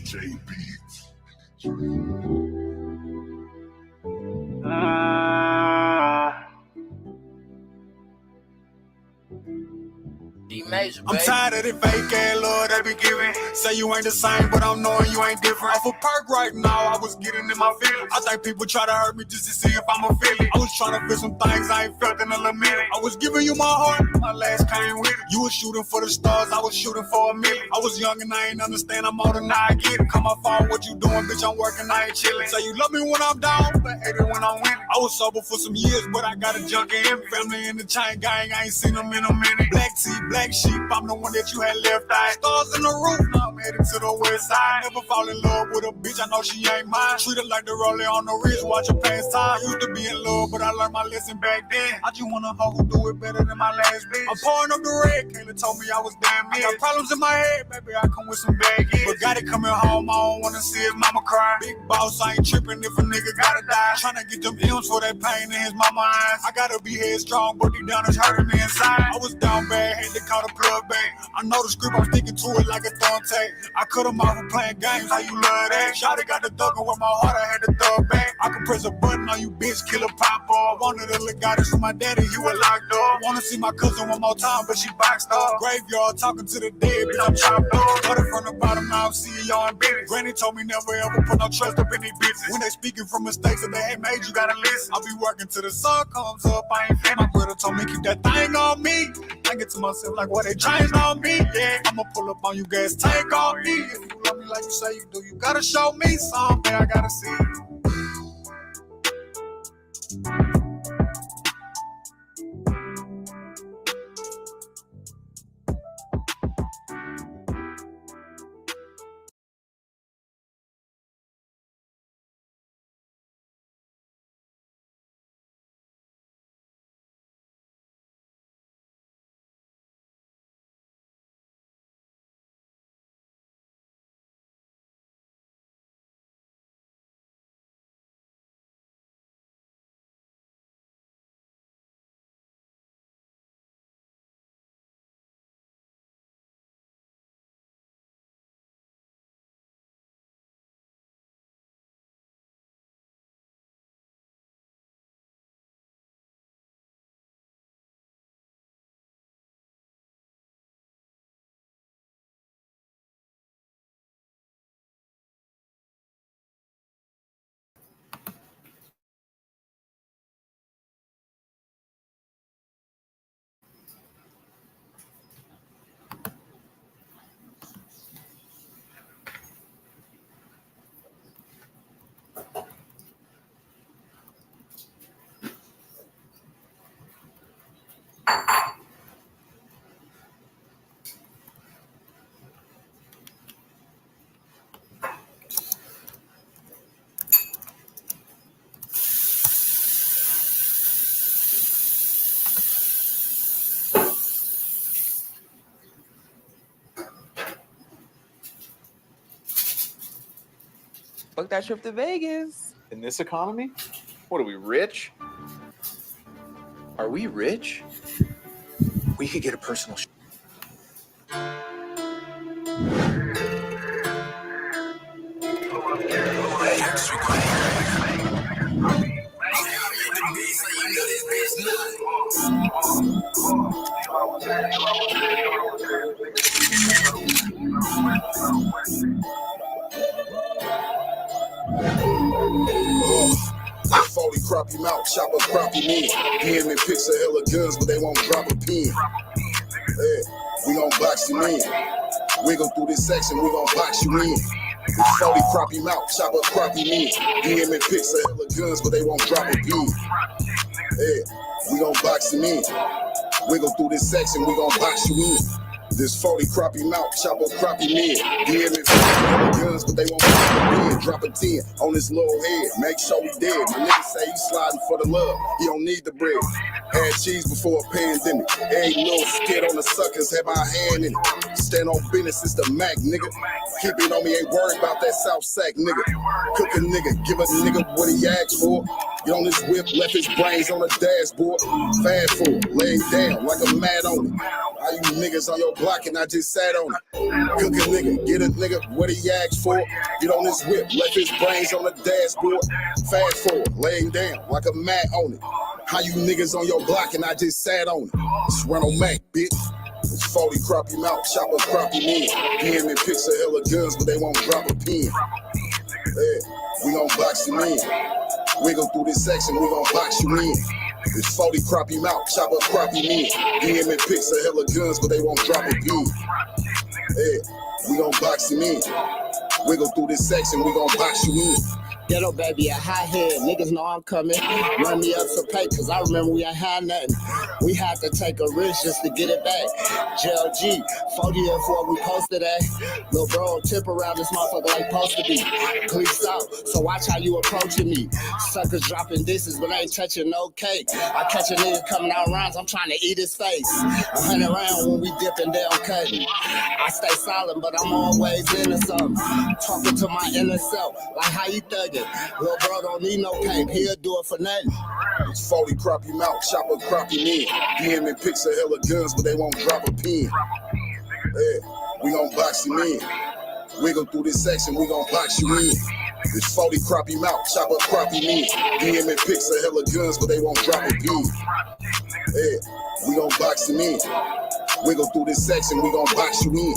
DJ Beats. I'm tired of the fake ass love they be giving. Say you ain't the same, but I'm knowing you ain't different. Off a perk right now, I was getting in my feelings. I think people try to hurt me just to see if I'm a feeling. I was trying to feel some things I ain't felt in a little minute. I was giving you my heart, my last came with it. You was shooting for the stars, I was shooting for a million. I was young and I ain't understand, I'm older now I get it. Come my phone, what you doing, bitch, I'm working, I ain't chilling. Say you love me when I'm down, but hate it when I'm winning. I was sober for some years, but I got a junkie in me. Family in the chain gang, I ain't seen them in a minute. Black tea, black sheep, I'm the one that you had left eye. Stars in the roof, now I'm headed to the west side. Never fall in love with a bitch, I know she ain't mine. Treat her like the rolling on the wrist, watch her pass time. Used to be in love, but I learned my lesson back then. I just want a hoe who do it better than my last bitch. I'm pouring up the red, Kayla told me I was damn me. Got problems in my head, baby, I come with some bad hits. But got it coming home, I don't wanna see his mama cry. Big boss, I ain't tripping if a nigga gotta die. Tryna get them M's for that pain in his mama eyes. I gotta be headstrong, but deep down it's hurting me inside. I was down bad, had to call the plug back. I know the script, I'm sticking to it like a thumb tape. I cut him off for playing games, how you love that? Shawty got the thuggin' with my heart, I had to thug back. I can press a button on you, bitch, kill a pop off. Wanted to look out for my daddy, he was locked up. Wanna see my cousin one more time, but she boxed off. Graveyard talking to the dead, bitch, I'm chopped off. Started from the bottom, now I'm CEO and business. Granny told me never ever put no trust up in these bitches. When they speaking from mistakes that they ain't made, you gotta listen. I'll be working till the sun comes up, I ain't fit. My brother told me keep that thing on me. I get to myself like, what they changed on me? Yeah, I'ma pull up on you, gas tank on me. If you love me like you say you do, you gotta show me something, I gotta see. Book that trip to Vegas. In this economy? What are we, rich? Are we rich? We could get a personal Like 40 crappie mouth, chop up crappie men. DM and pics of hella guns, but they won't drop a pin. Hey, we gon' box you in. Wiggle through this section, we gon' box you in. With 40 crappie mouth, chop up crappie men. DM and pics of hella guns, but they won't drop a pin. Hey, we gon' box you in. Wiggle through this section, we gon' box you in. This 40 crappie mouth, chop up crappie men. DM and guns, but they won't drop a 10 on his little head. Make sure he dead. My nigga say he sliding for the love. He don't need the bread. Had cheese before a pandemic. Every little skid on the suckers had my hand in it. Stand on business, it's the Mac, nigga. Keep it on me, ain't worried about that South Sack, nigga. Cook a nigga, give a nigga what he asked for. Get on this whip, left his brains on the dashboard. Fast forward, laying down like a mad on it. All you niggas on your block and I just sat on it. Cook a nigga, get a nigga what he asked for. Get on this whip, left his brains on the dashboard. Fast forward, laying down like a mat on it. How you niggas on your block and I just sat on it. It's Ronald Mac, bitch. It's 40 crappie mouth, choppers crappie men. DM and pics of hella guns, but they won't drop a pin. Yeah, we gon' box you in. Wiggle through this section, we gon' box you in. It's 40 crappie mouth, chopper crappie men. DM and pics of hella guns, but they won't drop a pin. Yeah, we gon' box you in. Wiggle through this section, we gon' box you in. Ghetto baby, a high head. Niggas know I'm coming. Run me up some papers. I remember we ain't had nothing. We had to take a risk just to get it back. JLG, 40 and 4, we posted that. Lil' bro, tip around this motherfucker like supposed to be. Cleats out, so watch how you approaching me. Suckers dropping disses, but I ain't touching no cake. I catch a nigga coming out rounds, I'm trying to eat his face. 100 rounds when we dipping down cutting. I stay silent, but I'm always into something. Talking to my inner self, like how you thugging. Lil' bro don't need no pain, he'll do it for nothing. It's 40 crappie mouth, chopper crappie men. DM and pics of hella guns, but they won't drop a pin. Yeah, we gon' box you in. Wiggle through this section, we gon' box you in. It's 40 crappie mouth, chopper crappie men. DM and pics of hella guns, but they won't drop a pin. Yeah, we gon' box you in. Wiggle through this section, we gon' box you in.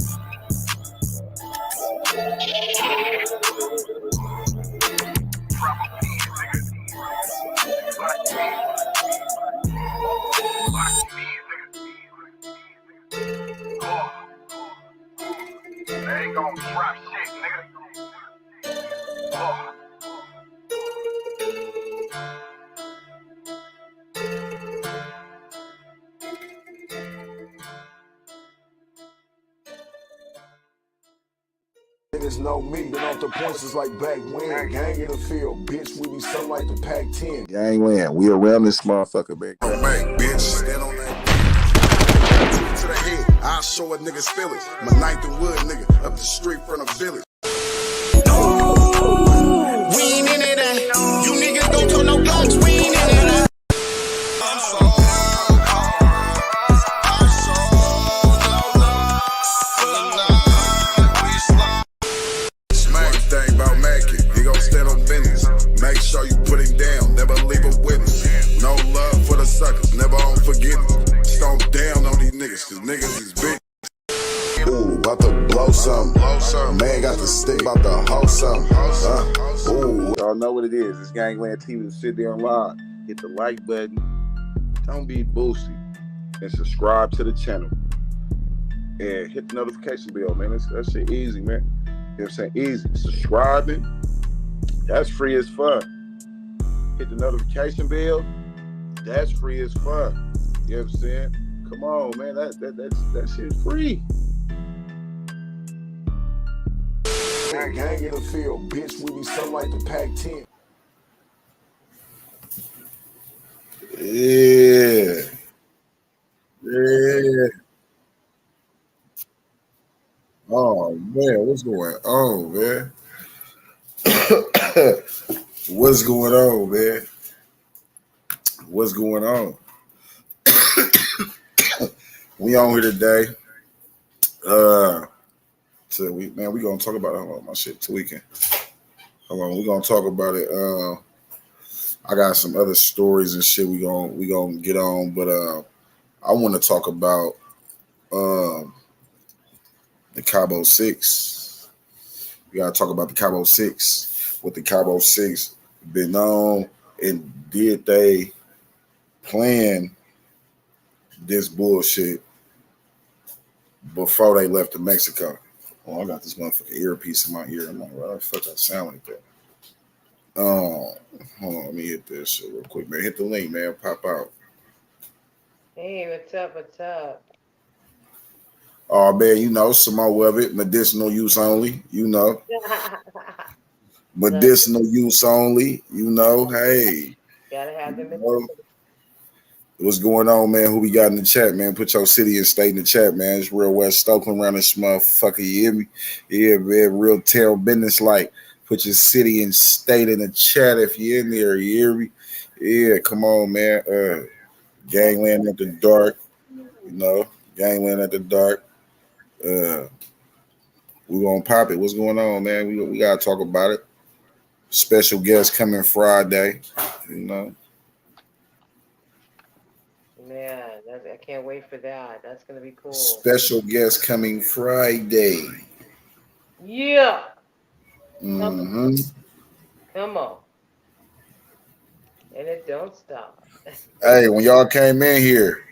They ain't gonna drop shit, nigga. Niggas know me, been off the points is like back when. Gang in the field, bitch, we be something like the Pac-10. Gangland, we around this motherfucker, man. Bang, bitch, stand on that. To the head, I'll show a nigga spill it. My 9th and Wood nigga, up the street from the village. We ain't in it. You niggas don't throw no blocks, we ain't in it. Make sure you put him down, never leave a witness. No love for the suckers, never on forgiveness. Stomp down on these niggas, cause niggas is big. Ooh, about to blow something. Man got the stick, about to hoe something. Ooh. Y'all know what it is. It's Gangland TV. SitDown live. Hit the like button. Don't be boosty. And subscribe to the channel. And hit the notification bell, man. That shit easy, man. You know what I'm saying? Easy. Subscribing. That's free as fuck. Hit the notification bell. That's free as fuck. You know what I'm saying? Come on, man. That shit's free. Gang in the field, bitch, we be something like the Pac-10. Yeah. Oh, man. What's going on, man? What's going on, man? What's going on? We on here today. So we gonna talk about it. Hold on, my shit tweaking. Hold on, we gonna talk about it. I got some other stories and shit we gonna get on, but I want to talk about the Cabo6. We gotta talk about the Cabo6. What the Cabo6 been on, and did they plan this bullshit before they left to Mexico? Oh, I got this motherfucking earpiece in my ear. I'm like, why the fuck I sound like that? Hold on, let me hit this shit real quick, man. Hit the link, man. Pop out. Hey, what's up? What's up? Oh, man, you know, some more of it. Medicinal use only, you know. Medicinal use only, you know. Hey. Gotta have the medicine. What's going on, man? Who we got in the chat, man? Put your city and state in the chat, man. It's real West Stokeland around this motherfucker. You hear me? Yeah, man. Real terrible business. Like, put your city and state in the chat if you're in there. You hear me? Yeah, come on, man. Gangland at the dark, you know. Gangland at the dark. Uh, we gonna pop it. What's going on, man? We gotta talk about it. Special guest coming Friday, you know. Man, I can't wait for that. That's gonna be cool. Special guest coming Friday. Yeah, come, Hmm. come on, and it don't stop. Hey, when y'all came in here,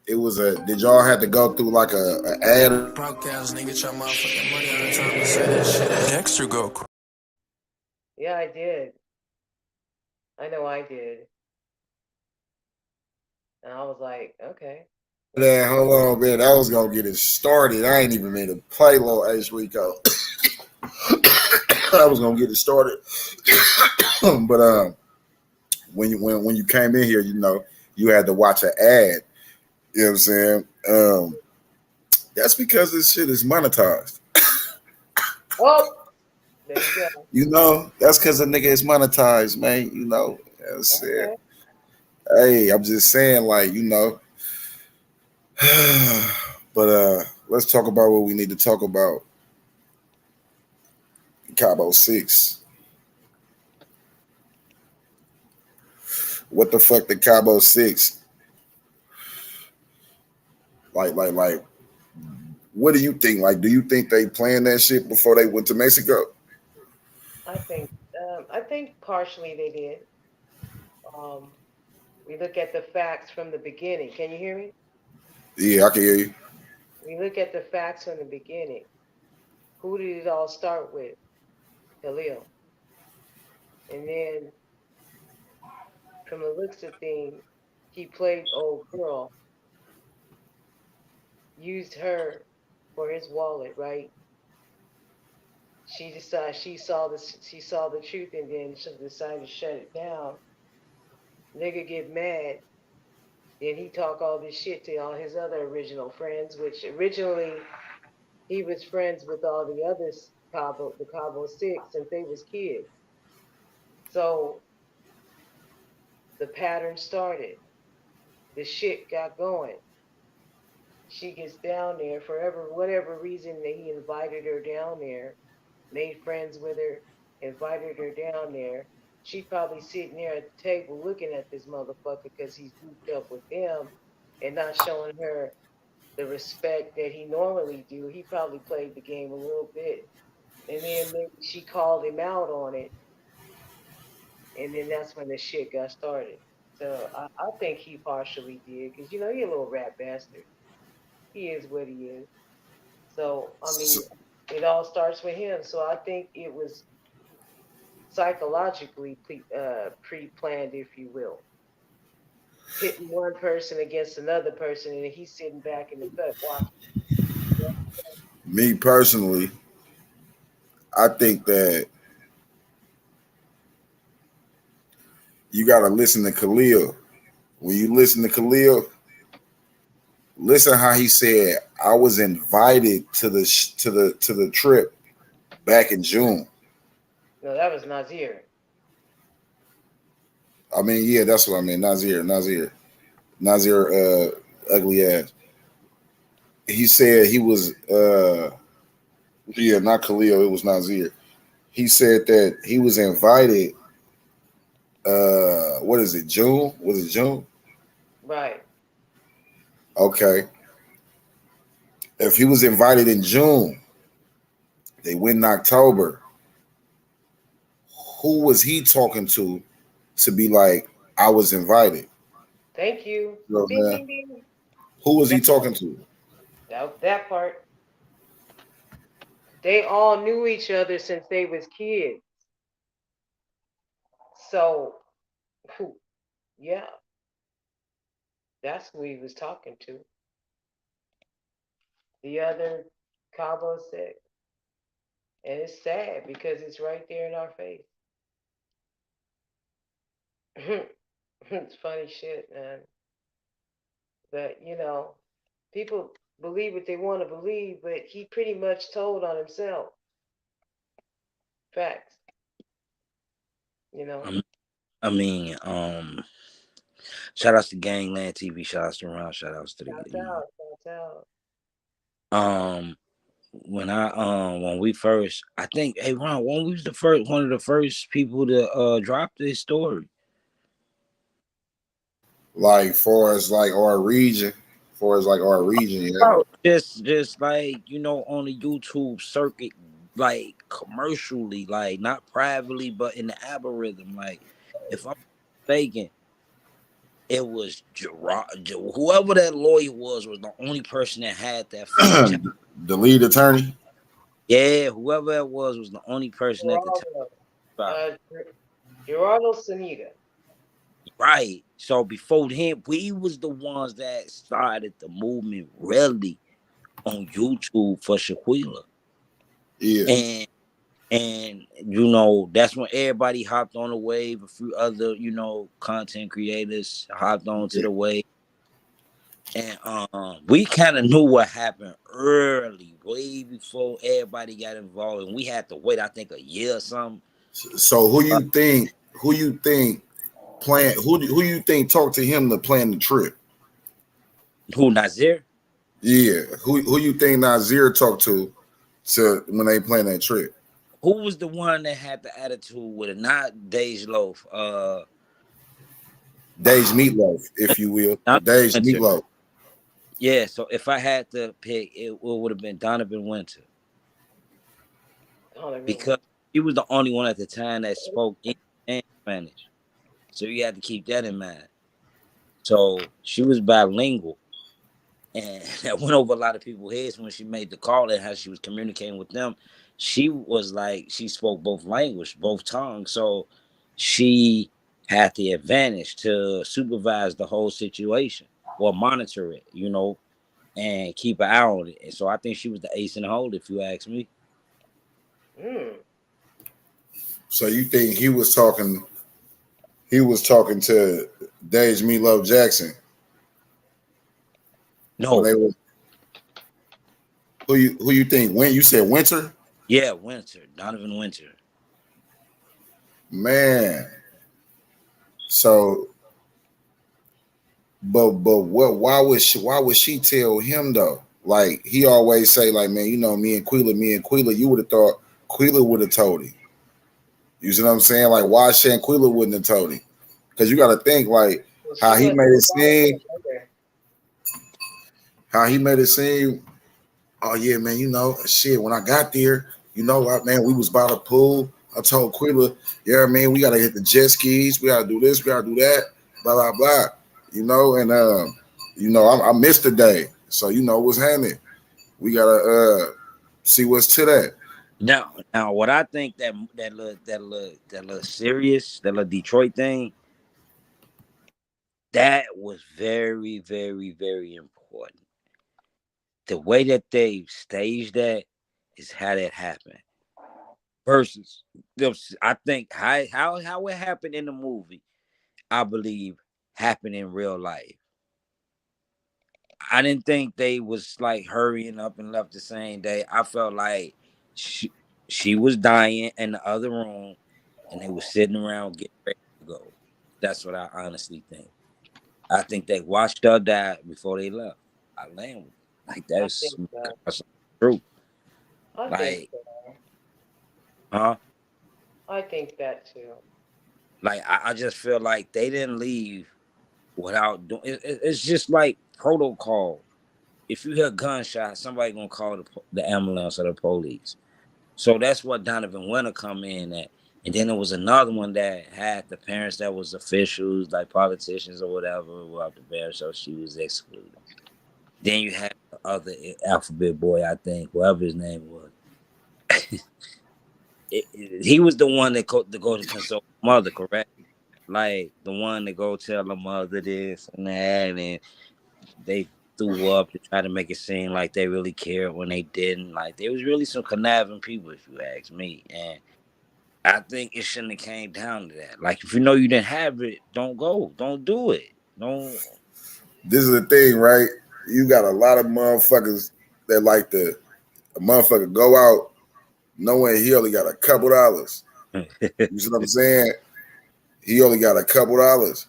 it was a. Did y'all have to go through like a ad? Broke ass nigga, try motherfucking money all the time and say that shit. Dexter go. Yeah, I did. I know I did, and I was like, okay, let me. That hold on, man. I was gonna get it started. I ain't even made a play low Ace Rico. I was gonna get it started, but when you came in here, you know, you had to watch an ad. You know what I'm saying? That's because this shit is monetized. Oh, there you go. You know, that's because the nigga is monetized, man. You know, that's it. Okay. Hey, I'm just saying, like, you know. But let's talk about what we need to talk about. Cabo 6. What the fuck the Cabo 6? Like, what do you think? Like, do you think they planned that shit before they went to Mexico? I think partially they did. Um, we look at the facts from the beginning. Can you hear me? Yeah, I can hear you. We look at the facts from the beginning. Who did it all start with? Khalil. And then from the looks of things, he played old girl, used her for his wallet, right? She decided she saw the truth and then she decided to shut it down. Nigga get mad. Then he talk all this shit to all his other original friends, which originally he was friends with all the others the Cabo 6 since they was kids. So the pattern started. The shit got going. She gets down there for whatever reason that he invited her down there, made friends with her, invited her down there. She probably sitting there at the table looking at this motherfucker because he's grouped up with them and not showing her the respect that he normally do. He probably played the game a little bit, and then maybe she called him out on it, and then that's when the shit got started. So I think he partially did because you know he a little rat bastard. He is what he is. So I So, mean, it all starts with him. So I think it was psychologically pre-planned, if you will, pitting one person against another person, and he's sitting back in the cut watching. me personally, I think that you gotta listen to Khalil. When you listen to Khalil, listen how he said, "I was invited to the trip back in June." No, that was Nazir. I mean, yeah, that's what I mean. Nazir, ugly ass. He said he was, yeah, not Khalil. It was Nazir. He said that he was invited. What is it? June? Was it June? Right. Okay. If he was invited in June, they went in October. Who was he talking to be like, I was invited? Thank you. You know what I'm Bing, saying? bing, bing. Who was he That talking to? that part. They all knew each other since they was kids. So, whew, yeah, that's who he was talking to. The other Cabo 6. And it's sad because it's right there in our face. It's funny shit, man. But, people believe what they want to believe, but he pretty much told on himself. Facts. You know, I mean, shout outs to Gangland TV, shout outs to Ron, shout outs to the shout out, shout um when we first, I think, hey Ron, when we was the first one of the first people to drop this story. Like for as like our region, yeah. Oh, just like, you know, on the YouTube circuit, like commercially, like not privately, but in the algorithm. Like, if I'm mistaken, it was Gerard, whoever that lawyer was the only person that had that fucking job. The lead attorney. Yeah, whoever it was the only person at the time. Gerardo Sanita. Right. So before him, we was the ones that started the movement really on YouTube for Shanquella. Yeah. And you know, that's when everybody hopped on the wave. A few other, you know, content creators hopped on to the wave. And we kind of knew what happened early, way before everybody got involved, and we had to wait, I think, a year or something. So who you think talked to him to plan the trip? Who, Nazir? Yeah. Who you think Nazir talked to when they planned that trip? Who was the one that had the attitude with it? Not Dej Loaf. Dej Meatloaf, if you will. Dej Meatloaf. Yeah, so if I had to pick, it would have been Donovan Winter. Because he was the only one at the time that spoke English and Spanish. So you had to keep that in mind. So she was bilingual. And that went over a lot of people's heads when she made the call and how she was communicating with them. She was like, she spoke both languages, both tongues. So she had the advantage to supervise the whole situation or monitor it, you know, and keep an eye on it. And so I think she was the ace in the hole, if you ask me. So you think he was talking to Dej Meatloaf Jackson? No. Who you think? When you said Winter? Yeah, Winter, Donovan Winter. Man. So, but what? Why would she tell him though? Like he always say, like, man, you know, me and Quila. You would have thought Quila would have told him. You see what I'm saying? Like, why Shanquella wouldn't have told him? Because you got to think like how he made it seem. How he made it seem. Oh yeah, man. You know, shit. When I got there, you know what, man? We was by the pool. I told Quilla, yeah, man, we gotta hit the jet skis. We gotta do this. We gotta do that. Blah blah blah. You know, and you know, I missed the day, so you know what's happening. We gotta see what's to that. Now, what I think that little serious, that little Detroit thing, that was very, very, very important. The way that they staged that is how that happened. Versus, I think how it happened in the movie, I believe happened in real life. I didn't think they was like hurrying up and left the same day. I felt like she was dying in the other room, and they were sitting around getting ready to go. That's what I honestly think. I think they watched her die before they left. I land with like that's true. Like, I think that too. Like I just feel like they didn't leave without doing. It's just like protocol. If you hear gunshots, somebody gonna call the ambulance or the police. So that's what Donovan Winter come in at. And then there was another one that had the parents that was officials, like politicians or whatever, were up there, so she was excluded. Then you had the other alphabet boy, I think, whatever his name was. He was the one that go to consult mother, correct? Like the one that go tell the mother this and that, and they threw up to try to make it seem like they really cared when they didn't. Like there was really some conniving people, if you ask me. And I think it shouldn't have came down to that. Like if you know you didn't have it, don't go. Don't do it. Don't. This is the thing, right? You got a lot of motherfuckers that like a motherfucker go out knowing he only got a couple dollars. You see what I'm saying? He only got a couple dollars.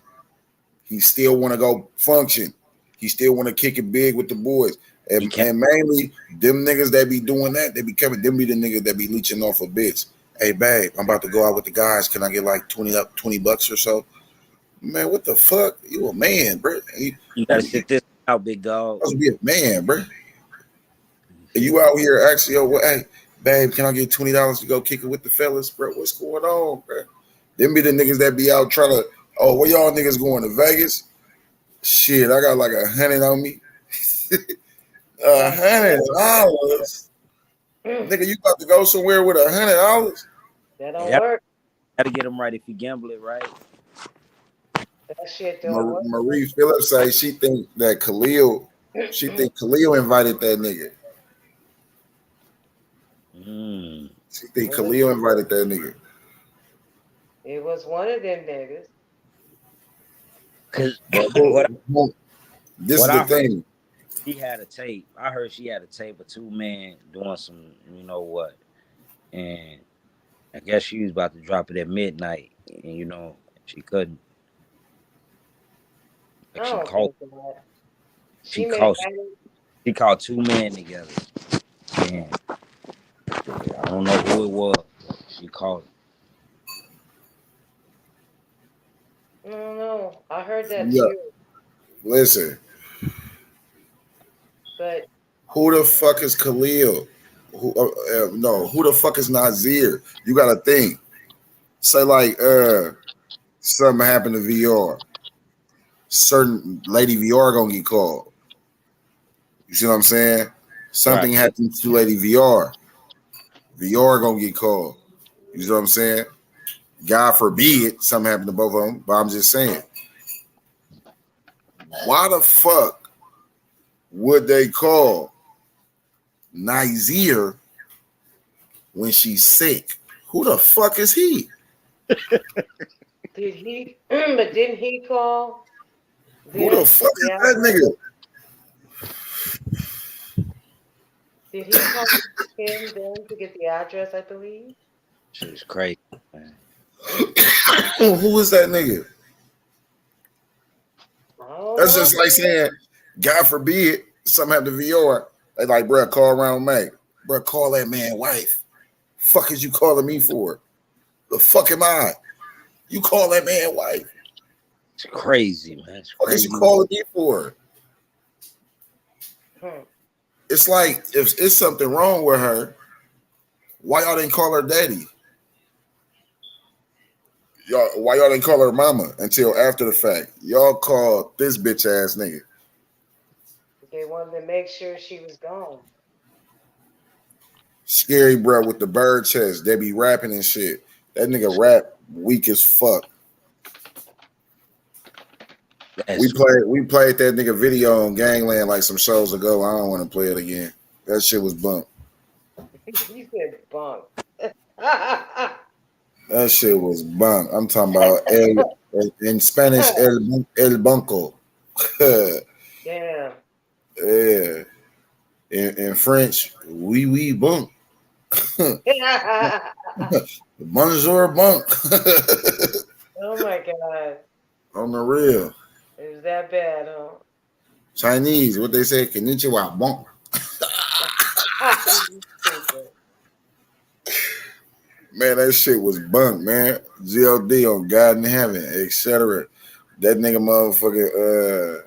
He still want to go function. He still want to kick it big with the boys. And mainly, them niggas that be doing that, they be coming. Them be the niggas that be leeching off a bitch. Hey, babe, I'm about to go out with the guys. Can I get like $20 or so? Man, what the fuck? You a man, bro. You gotta sit this out, big dog. Supposed to be a man, bro. And you out here actually, hey, babe, can I get $20 to go kick it with the fellas, bro? What's going on, bro? Them be the niggas that be out trying to, where y'all niggas going to Vegas? Shit, I got like 100 on me. $100. Nigga, you about to go somewhere with $100? That don't work. Gotta get them right if you gamble it right. That shit don't work. Marie Phillips say she think Khalil invited that nigga. She think Khalil invited that nigga. It was one of them niggas. Cause this is the thing. She had a tape. I heard she had a tape of two men doing some, you know what, and I guess she was about to drop it at midnight, and you know she couldn't. Like she called two men together, and I don't know who it was. She called. I don't know. I heard that too. Listen. But who the fuck is Khalil? Who the fuck is Nazir? You gotta think. Say like something happened to VR. Certain lady VR gonna get called. You see what I'm saying? Something happened to lady VR. VR gonna get called. You see what I'm saying? God forbid something happened to both of them, but I'm just saying. Why the fuck would they call Nazir when she's sick? Who the fuck is he? Did he? But didn't he call? Who the fuck is that nigga? Did he call him then to get the address? I believe. She's crazy, man. Who is that nigga? That's just like saying, God forbid, something happened to VR. They like, bro, call around May. Bro, call that man wife. Fuck is you calling me for? The fuck am I? You call that man wife. It's crazy, man. It's what is you calling me for? It's like, if it's something wrong with her, why y'all didn't call her daddy? Why y'all didn't call her mama until after the fact? Y'all called this bitch ass nigga. They wanted to make sure she was gone. Scary bro with the bird chest. They be rapping and shit. That nigga rap weak as fuck. We played that nigga video on Gangland like some shows ago. I don't want to play it again. That shit was bunk. You said bunk. That shit was bunk. I'm talking about in Spanish, el bunco. Yeah. Yeah. In French, oui, bunk. Bonjour, bunk. Oh my God. On the real. It was that bad, huh? Chinese, what they say, konnichiwa, bunk. Man, that shit was bunk, man. GLD on God in Heaven, etc. That nigga motherfucker,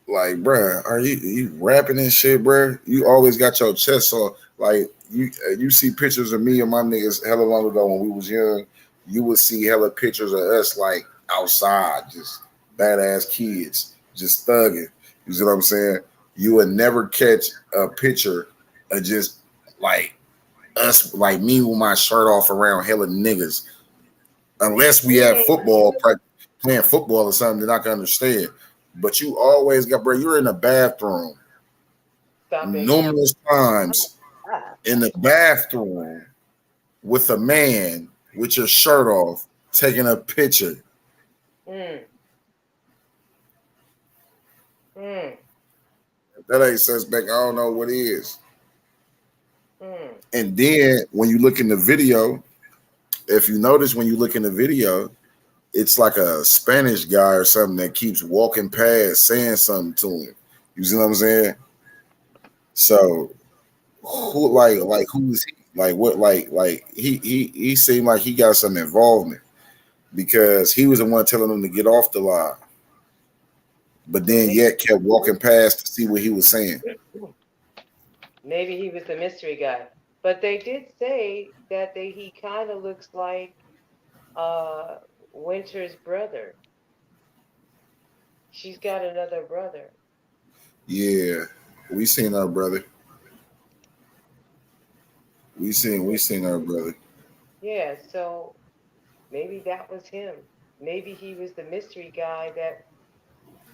like, bruh, are you rapping and shit, bruh? You always got your chest off. Like, you see pictures of me and my niggas hella long ago when we was young. You would see hella pictures of us, like, outside, just badass kids, just thugging. You see what I'm saying? You would never catch a picture of just, like, us, like me with my shirt off around hella niggas. Unless we have football, playing football or something that I can understand. But you always got, bro, you're in the bathroom numerous times in the bathroom with a man with your shirt off taking a picture. If that ain't suspect, I don't know what is. And then when you look in the video, if you notice when you look in the video, it's like a Spanish guy or something that keeps walking past saying something to him. You see what I'm saying? So who who is he? Like what like he seemed like he got some involvement because he was the one telling them to get off the line, but then yet kept walking past to see what he was saying. Maybe he was the mystery guy. But they did say that he kind of looks like Winter's brother. She's got another brother. Yeah, we seen our brother. We seen our brother. Yeah, so maybe that was him. Maybe he was the mystery guy that,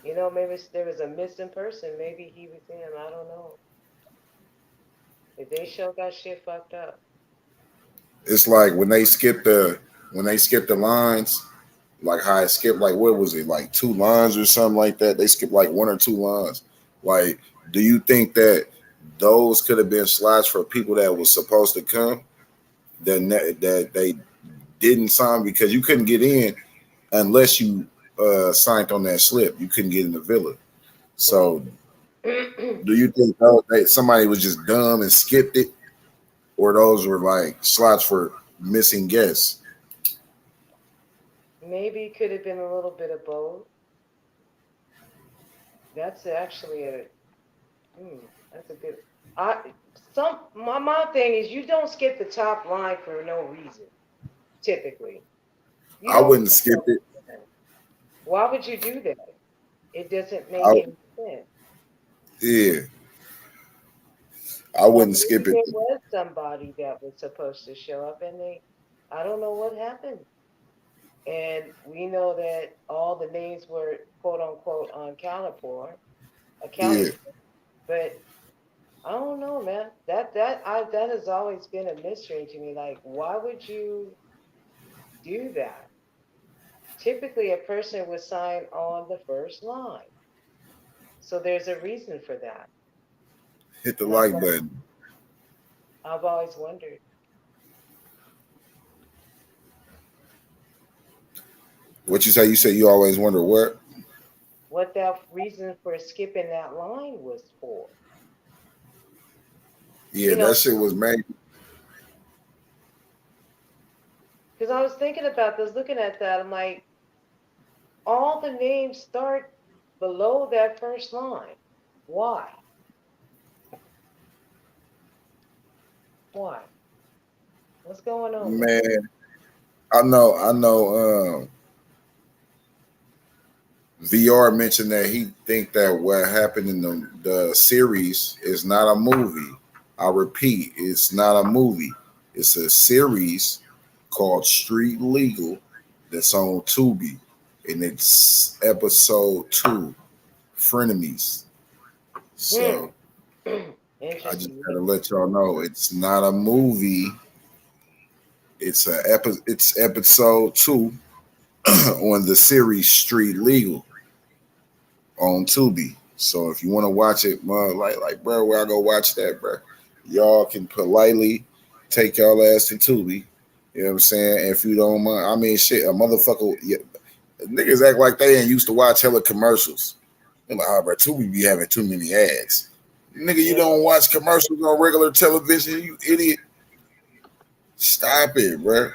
maybe there was a missing person. Maybe he was him. I don't know. If they sure got shit fucked up. It's like when they skip the lines, like how I skipped like what was it, like 2 lines or something like that. They skipped like 1 or 2 lines. Like, do you think that those could have been slots for people that was supposed to come that they didn't sign because you couldn't get in unless you signed on that slip. You couldn't get in the villa. So, do you think that somebody was just dumb and skipped it, or those were like slots for missing guests? Maybe it could have been a little bit of both. That's actually that's a good. My thing is you don't skip the top line for no reason. Typically, I wouldn't skip it. Why would you do that? It doesn't make any sense. Yeah, I wouldn't skip it. There was somebody that was supposed to show up, and I don't know what happened. And we know that all the names were quote unquote on accounted for, but I don't know, man. That has always been a mystery to me. Like, why would you do that? Typically, a person would sign on the first line, so there's a reason for that. Hit the like button. I've always wondered. What you say? You say you always wonder what? What that reason for skipping that line was for. Yeah, that shit was made. Because I was thinking about this, looking at that, I'm like, all the names start below that first line. Why? Why? What's going on? Man, I know. VR mentioned that he think that what happened in the series is not a movie. I repeat, it's not a movie. It's a series called Street Legal that's on Tubi, and it's episode 2, Frenemies. So I just gotta let y'all know it's not a movie. It's episode 2 on the series Street Legal on Tubi. So if you want to watch it, like bro, where I go watch that, bro? Y'all can politely take y'all ass to Tubi. You know what I'm saying? If you don't mind, I mean, shit, a motherfucker, niggas act like they ain't used to watch hella commercials. They're like, bro, Tubi be having too many ads. Nigga, you don't watch commercials on regular television, you idiot. Stop it, bro.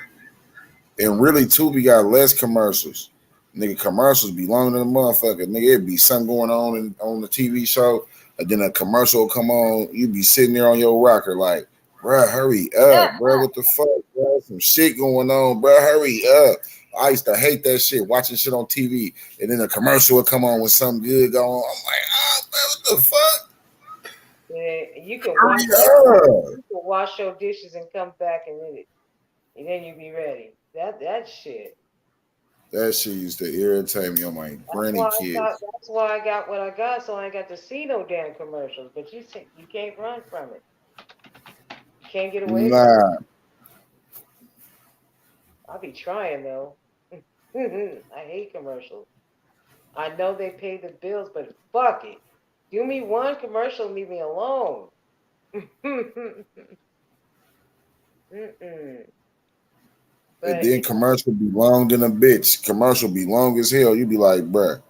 And really, Tubi got less commercials. Nigga, commercials be longer than a motherfucker. Nigga, it be something going on the TV show, and then a commercial will come on. You be sitting there on your rocker like, bruh, hurry up, bruh. What the fuck, bruh? Some shit going on, bruh. Hurry up. I used to hate that shit, watching shit on TV, and then a commercial would come on with something good going on. I'm like, man, what the fuck? Yeah, you can wash your dishes and come back and then you be ready. That shit. That shit used to irritate me on my granny kids. That's why I got what I got, so I ain't got to see no damn commercials. But you can't run from it. You can't get away from it. I'll be trying though. I hate commercials. I know they pay the bills, but fuck it. Do me one commercial, leave me alone. And But then commercial be long than a bitch. Commercial be long as hell. You be like, bruh,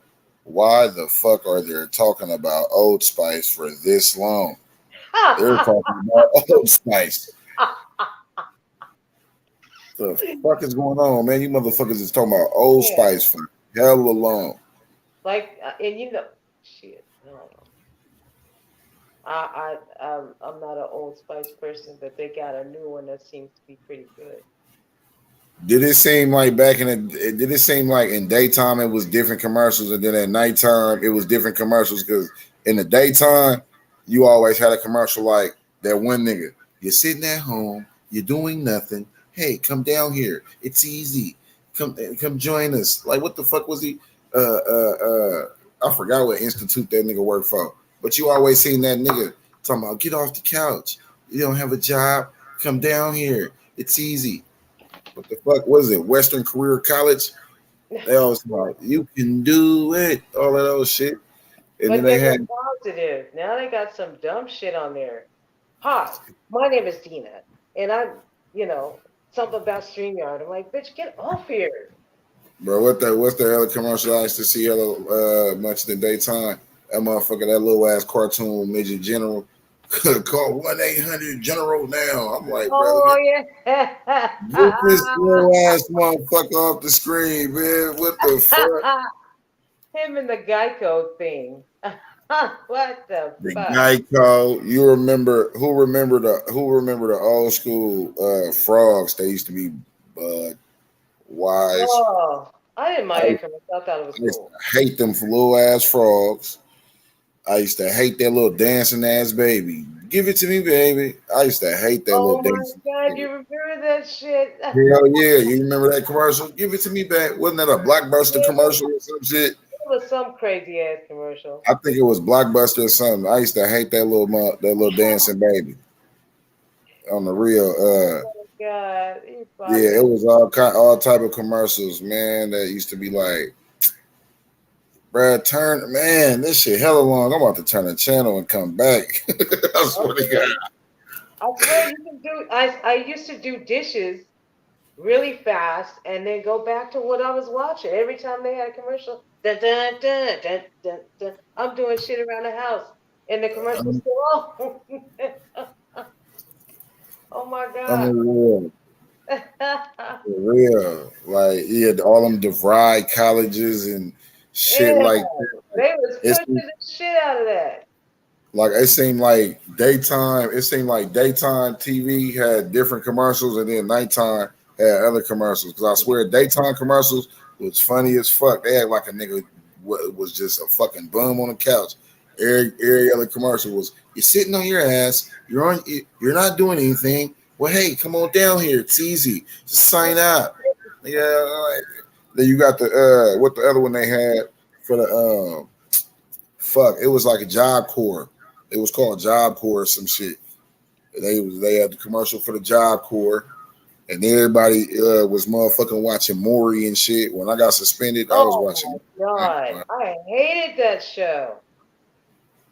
why the fuck are they talking about Old Spice for this long? They're talking about Old Spice. The fuck is going on, man? You motherfuckers is talking about Old yeah, Spice for hell long. like, and shit. I don't know. I'm not an Old Spice person, but they got a new one that seems to be pretty good. Did it seem like back in the? Did it seem like in daytime it was different commercials, and then at nighttime it was different commercials? Because in the daytime, you always had a commercial like that one nigga. You're sitting at home, you're doing nothing. Hey, come down here. It's easy. Come join us. Like what the fuck was he? I forgot what institute that nigga worked for. But you always seen that nigga talking about get off the couch. You don't have a job. Come down here. It's easy. What the fuck was it? Western Career College? They always like, you can do it. All of those shit. And then But they they were had positive. Now they got some dumb shit on there. Hi, my name is Dina, and I'm, something about StreamYard. I'm like, bitch, get off here. bro, what's the other commercial I used to see hella much in the daytime? That motherfucker, that little ass cartoon midget general. Call 1-800 General now. I'm like, bro, Oh get this yeah. little ass motherfucker off the screen, man. What the fuck? Him and the Geico thing. What the The fuck? Geico. You remember who remember the old school frogs? They used to be wise. Oh, I didn't I mind it because I thought it was used cool. to hate them for little ass frogs. I used to hate that little dancing ass baby. Give it to me, baby. I used to hate that little Oh my dancing God, baby. you remember that shit? Hell yeah. You remember that commercial? Give it to me back. Wasn't that a Blockbuster Yeah, commercial or some shit? it was some crazy ass commercial. I think it was Blockbuster or something. I used to hate that little dancing baby on the real. God, you Yeah, bugging. it was all type of commercials, man. That used to be like, bruh, turn, man, this shit hella long. I'm about to turn the channel and come back. I swear to God. Okay. I swear you can do. I used to do dishes really fast and then go back to what I was watching. Every time they had a commercial, dun, dun, dun, dun, dun, dun, I'm doing shit around the house and the commercial's I'm, still on. Oh my I'm God. a real, for real. Like, yeah, all them DeVry colleges and shit Yeah, like that. Like, they was it's pushing the shit out of that. like it seemed like daytime. It seemed like daytime TV had different commercials, and then nighttime had other commercials. Because I swear, daytime commercials was funny as fuck. They had like a nigga was just a fucking bum on the couch. Every other commercial was you're sitting on your ass. You're not doing anything. Well, hey, come on down here. It's easy. Just sign up. Yeah. Then you got the what the other one they had for the fuck. It was like a Job Corps. It was called Job Corps or some shit. They had the commercial for the Job Corps, and everybody was motherfucking watching Maury and shit. When I got suspended, I was Oh watching. my God. I hated that show.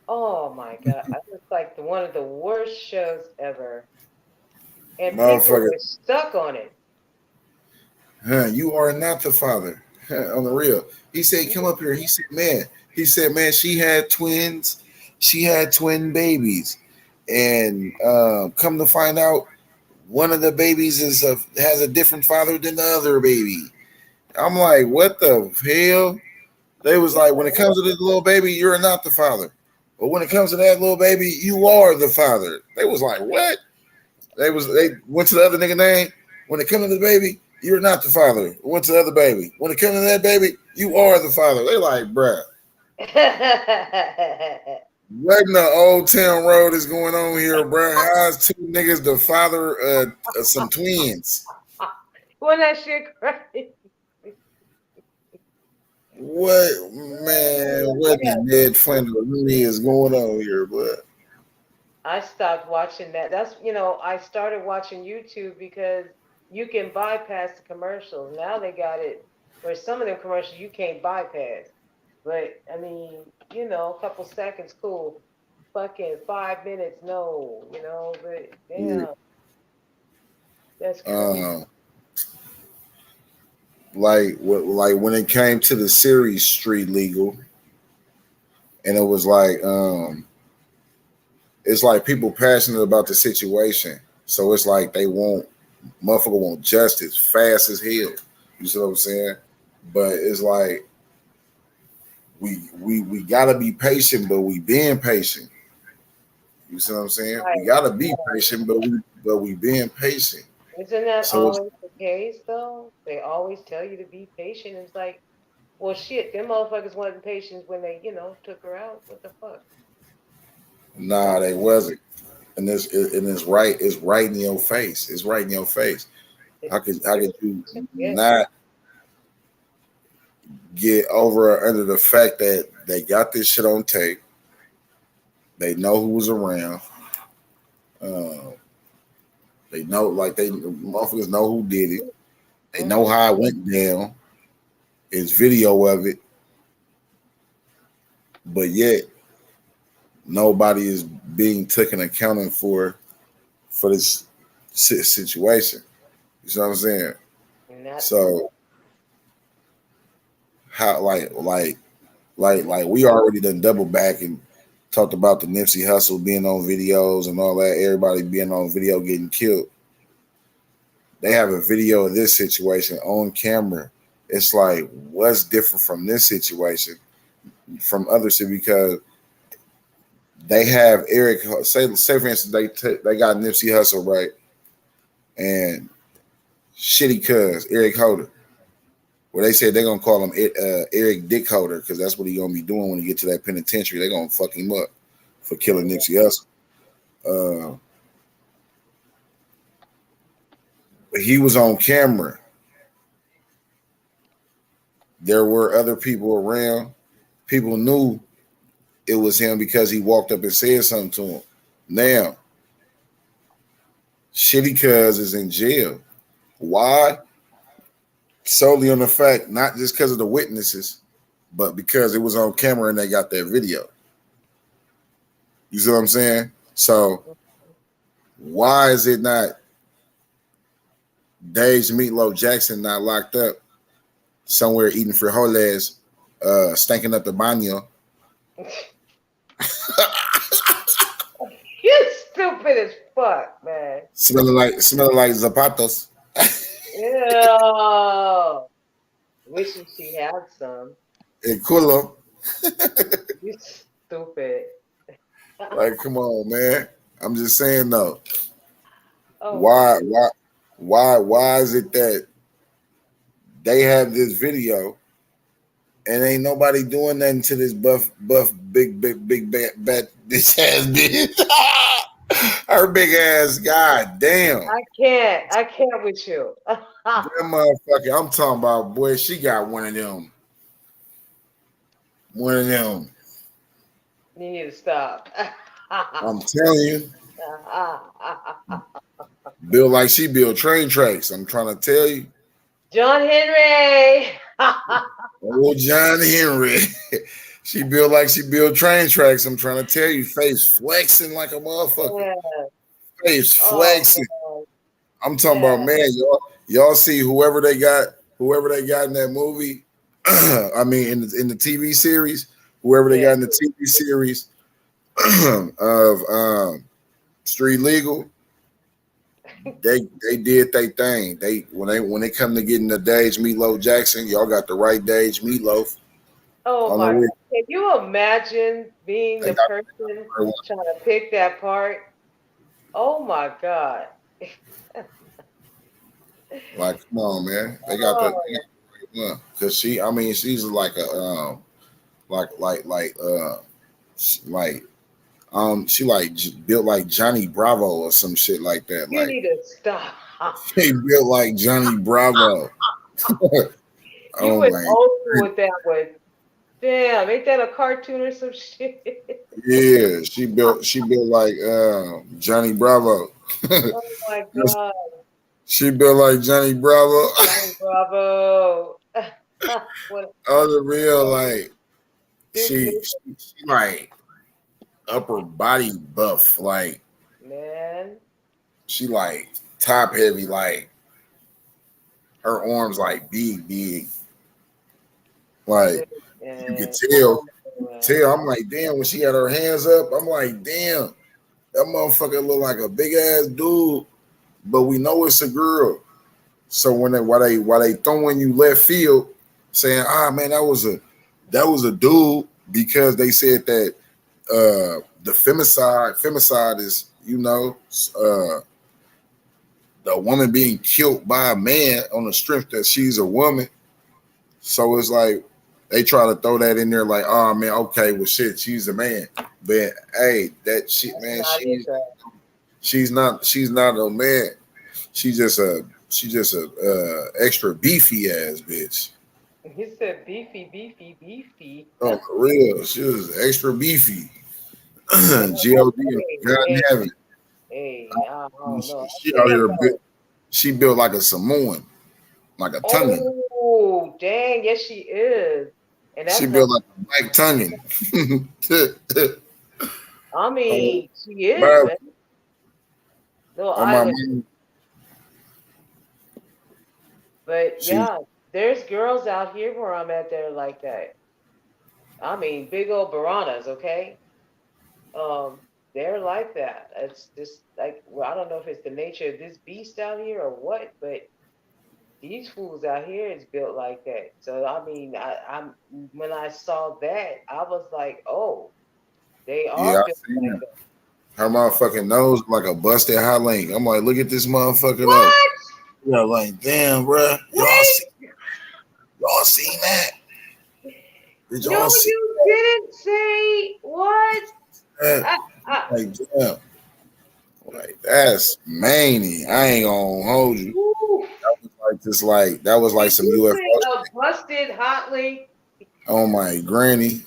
Oh my God. I was like one of the worst shows ever. And people Motherfucker, were stuck on it. you are not the father. On the real. He said, come up here. He said, man, she had twins. She had twin babies. And come to find out, one of the babies has a different father than the other baby. I'm like, what the hell? They was like, when it comes to this little baby, you're not the father. But when it comes to that little baby, you are the father. They was like, what? They went to the other nigga name. When it comes to the baby, you're not the father. Went to the other baby. When it comes to that baby, you are the father. They like, bruh, what in the old town road is going on here, bruh? How's two niggas the father of some twins? When that shit crazy. What man? What the Ned Flanders is going on here, but I stopped watching that. I started watching YouTube because you can bypass the commercials. Now they got it where some of them commercials you can't bypass. But I mean, a couple seconds, cool. Fucking 5 minutes, no, but yeah. damn, that's crazy. like when it came to the series Street Legal, and it was like it's like people passionate about the situation, so it's like they motherfucker want justice fast as hell. You see what I'm saying? But it's like we gotta be patient, but we being patient. You see what I'm saying? Right. We gotta be patient, but we being patient. Isn't that So always the case though? They always tell you to be patient. It's like, well, shit, them motherfuckers wasn't patient when they, took her out. What the fuck? nah, they wasn't. And it's right. It's right in your face. It's right in your face. How could you not get over or under the fact that they got this shit on tape? They know who was around. They know, like motherfuckers know who did it. They know how it went down. It's video of it, but yet nobody is being taken accounting for this situation. You know what I'm saying? So how like we already done double back and talked about the Nipsey Hussle being on videos and all that, everybody being on video getting killed. They have a video of this situation on camera. It's like, what's different from this situation from others? Because they have Eric, say for instance, they got Nipsey Hussle, right? And Shitty Cuz, Eric Holder. Where they said they're gonna call him Eric Dick Holder, because that's what he's gonna be doing when he get to that penitentiary. They're gonna fuck him up for killing Nipsey Hussle. But he was on camera. There were other people around. People knew it was him because he walked up and said something to him. Now, Shitty Cuz is in jail. Why? Solely on the fact, not just because of the witnesses, but because it was on camera and they got that video. You see what I'm saying? So why is it not Dave's Meatloaf Jackson not locked up somewhere eating frijoles, stinking up the baño? You stupid as fuck, man. Smelling like zapatos. Ew. Wishing she had some. El culo. You stupid. Like, come on, man. I'm just saying though. Oh, Why is it that they have this video and ain't nobody doing nothing to this buff big bat this ass bitch? Her big ass, god damn. I can't with you. That motherfucker, I'm talking about, boy, she got one of them. You need to stop. I'm telling you. Build like she build train tracks. I'm trying to tell you. John Henry. Oh, John Henry. She built like she built train tracks. I'm trying to tell you, face flexing like a motherfucker. Yeah. Face flexing. Oh, I'm talking about, man, y'all see whoever they got in that movie. I mean, in the TV series, whoever they got in the TV series of Street Legal, they did their thing. When they come to getting the Dage Meatloaf Jackson, y'all got the right Dage Meatloaf. Oh my God. Can you imagine being the person trying to pick that part? Oh my God. Like, come on, man. They got the because she's like a she like built like Johnny Bravo or some shit like that. You need to stop. She built like Johnny Bravo. You went old school with that one. Damn, ain't that a cartoon or some shit? Yeah, she built like Johnny Bravo. Oh my God. She built like Johnny Bravo. Johnny Bravo. Other real like she like upper body buff, like man. She like top heavy, like her arms like big. Like you could tell. I'm like, damn, when she had her hands up, I'm like, damn, that motherfucker look like a big ass dude, but we know it's a girl. So while they throwing you left field, saying, man, that was a dude, because they said that the femicide is, the woman being killed by a man on the strength that she's a woman. So it's like they try to throw that in there, like, oh man, okay, well shit, she's a man, but hey, that shit, man, she's not a man. She's just a extra beefy ass bitch. He said beefy. Oh, for real, she was extra beefy. G.O.D. God in heaven. Hey, I don't know. She out here she built like a Samoan, like a Tongan. Oh, dang, yes she is. And that's she built like a Mike Tongan. I mean, she is, man. No, but yeah, there's girls out here where I'm at that are like that. I mean, big old piranhas, okay? They're like that. It's just like, well, I don't know if it's the nature of this beast out here or what, but these fools out here is built like that. So I mean, I'm when I saw that, I was like, oh, they are built like that. Her motherfucking nose like a busted hot link. I'm like, look at this motherfucker. What? Up. Yeah, like, damn, bro. Y'all seen that? Did y'all see? You didn't say what? Like, damn. Like, that's many. I ain't gonna hold you. Ooh. That was like some UFO. A busted hot link. Oh my granny.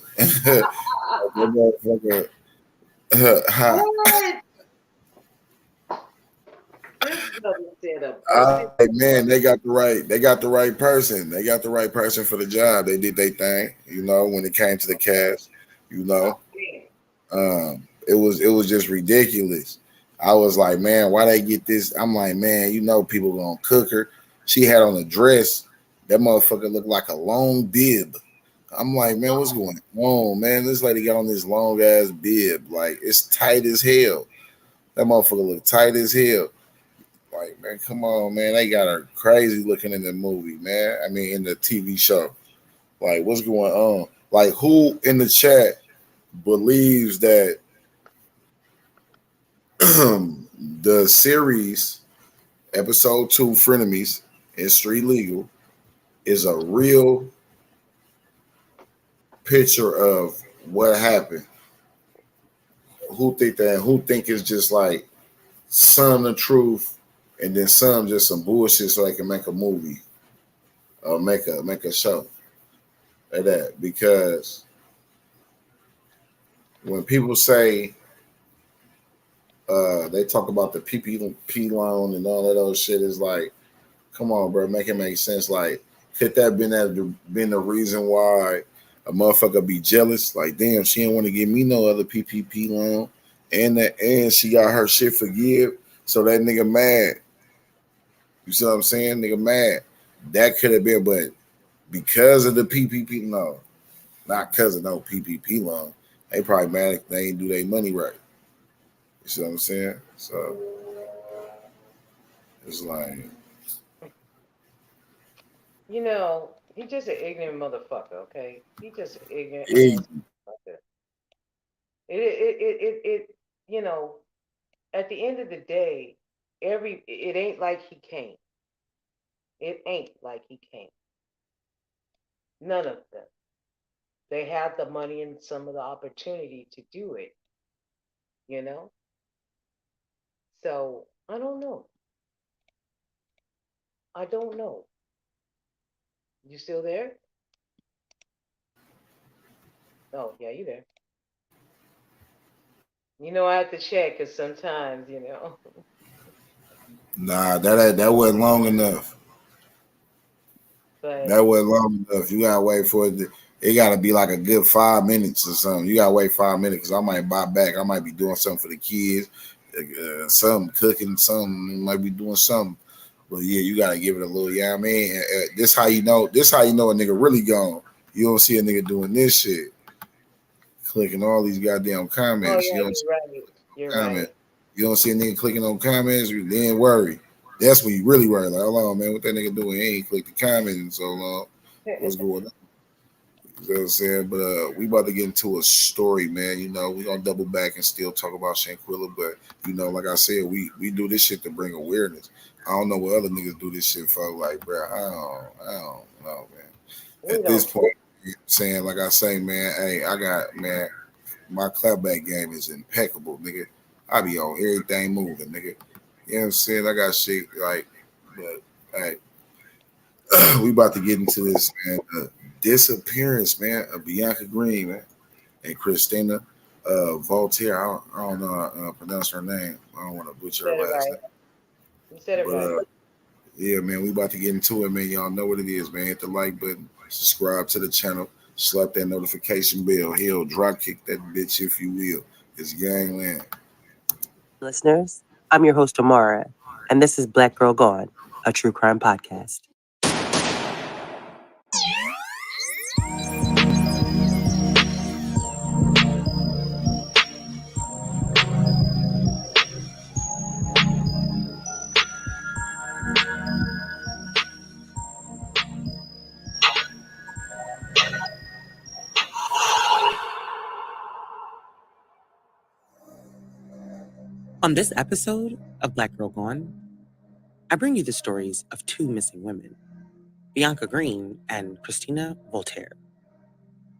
What? Man, they got the right person. They got the right person for the job. They did their thing, when it came to the cast, it was just ridiculous. I was like, man, why they get this? I'm like, man, people gonna cook her. She had on a dress. That motherfucker looked like a long bib. I'm like, man, what's going on, man? This lady got on this long ass bib. Like, it's tight as hell. That motherfucker look tight as hell. Like, man, come on, man. They got her crazy looking in the movie, man. I mean, in the TV show. Like, what's going on? Like, who in the chat believes that the series, episode 2, Frenemies in Street Legal, is a real picture of what happened? Who think that? Who think it's just like some the truth and then some just some bullshit so they can make a movie or make a show like that? Because when people say they talk about the PPP loan and all that other shit, is like, come on, bro, make it make sense. Like, could that been the reason why a motherfucker be jealous? Like, damn, she didn't want to give me no other PPP loan, and she got her shit forgive, so that nigga mad. You see what I'm saying? Nigga mad. That could have been, but because of the PPP, no, not because of no PPP loan. They probably mad they ain't do their money right. You see what I'm saying? So it's like, he's just an ignorant motherfucker, okay? He just an ignorant motherfucker. It at the end of the day, it ain't like he came. It ain't like he came. None of them. They have the money and some of the opportunity to do it, So, I don't know. You still there? Oh, yeah, you there. I have to check because sometimes, Nah, that wasn't long enough. But that wasn't long enough. You gotta wait for it. It gotta be like a good 5 minutes or something. You gotta wait 5 minutes because I might buy back. I might be doing something for the kids, something cooking, something. Might be doing something. But yeah, you gotta give it a little. Yeah, I mean, this how you know. This how you know a nigga really gone. You don't see a nigga doing this shit, clicking all these goddamn Oh comments. You yeah, don't see you're right. You're comment. right. You don't see a nigga clicking on comments. You then worry. That's when you really worry. Like, hold on, man, what that nigga doing? He ain't clicked the comment in so long. What's going on? You know what I'm saying? But we about to get into a story, man. You know, we gonna double back and still talk about Shanquella, but you know, like I said, we do this shit to bring awareness. I don't know what other niggas do this shit for. Like, bro, I don't know, man. We At this don't. point, saying like I say, man, hey, I got man, my clapback game is impeccable, nigga. I be on everything moving, nigga. You know what I'm saying? I got shit like, but hey, we about to get into this, man. Disappearance, man, of Bianca Green, man, and Christina Voltaire. I don't know how to pronounce her name. I don't want to You butcher her said it last right. name. You said it But right. yeah, man, we about to get into it, man. Y'all know what it is, man. Hit the like button, subscribe to the channel, slap that notification bell. Hell, drop kick that bitch if you will. It's Gangland. Listeners, I'm your host, Amara, and this is Black Girl Gone, a true crime podcast. On this episode of Black Girl Gone, I bring you the stories of two missing women, Bianca Green and Christina Voltaire.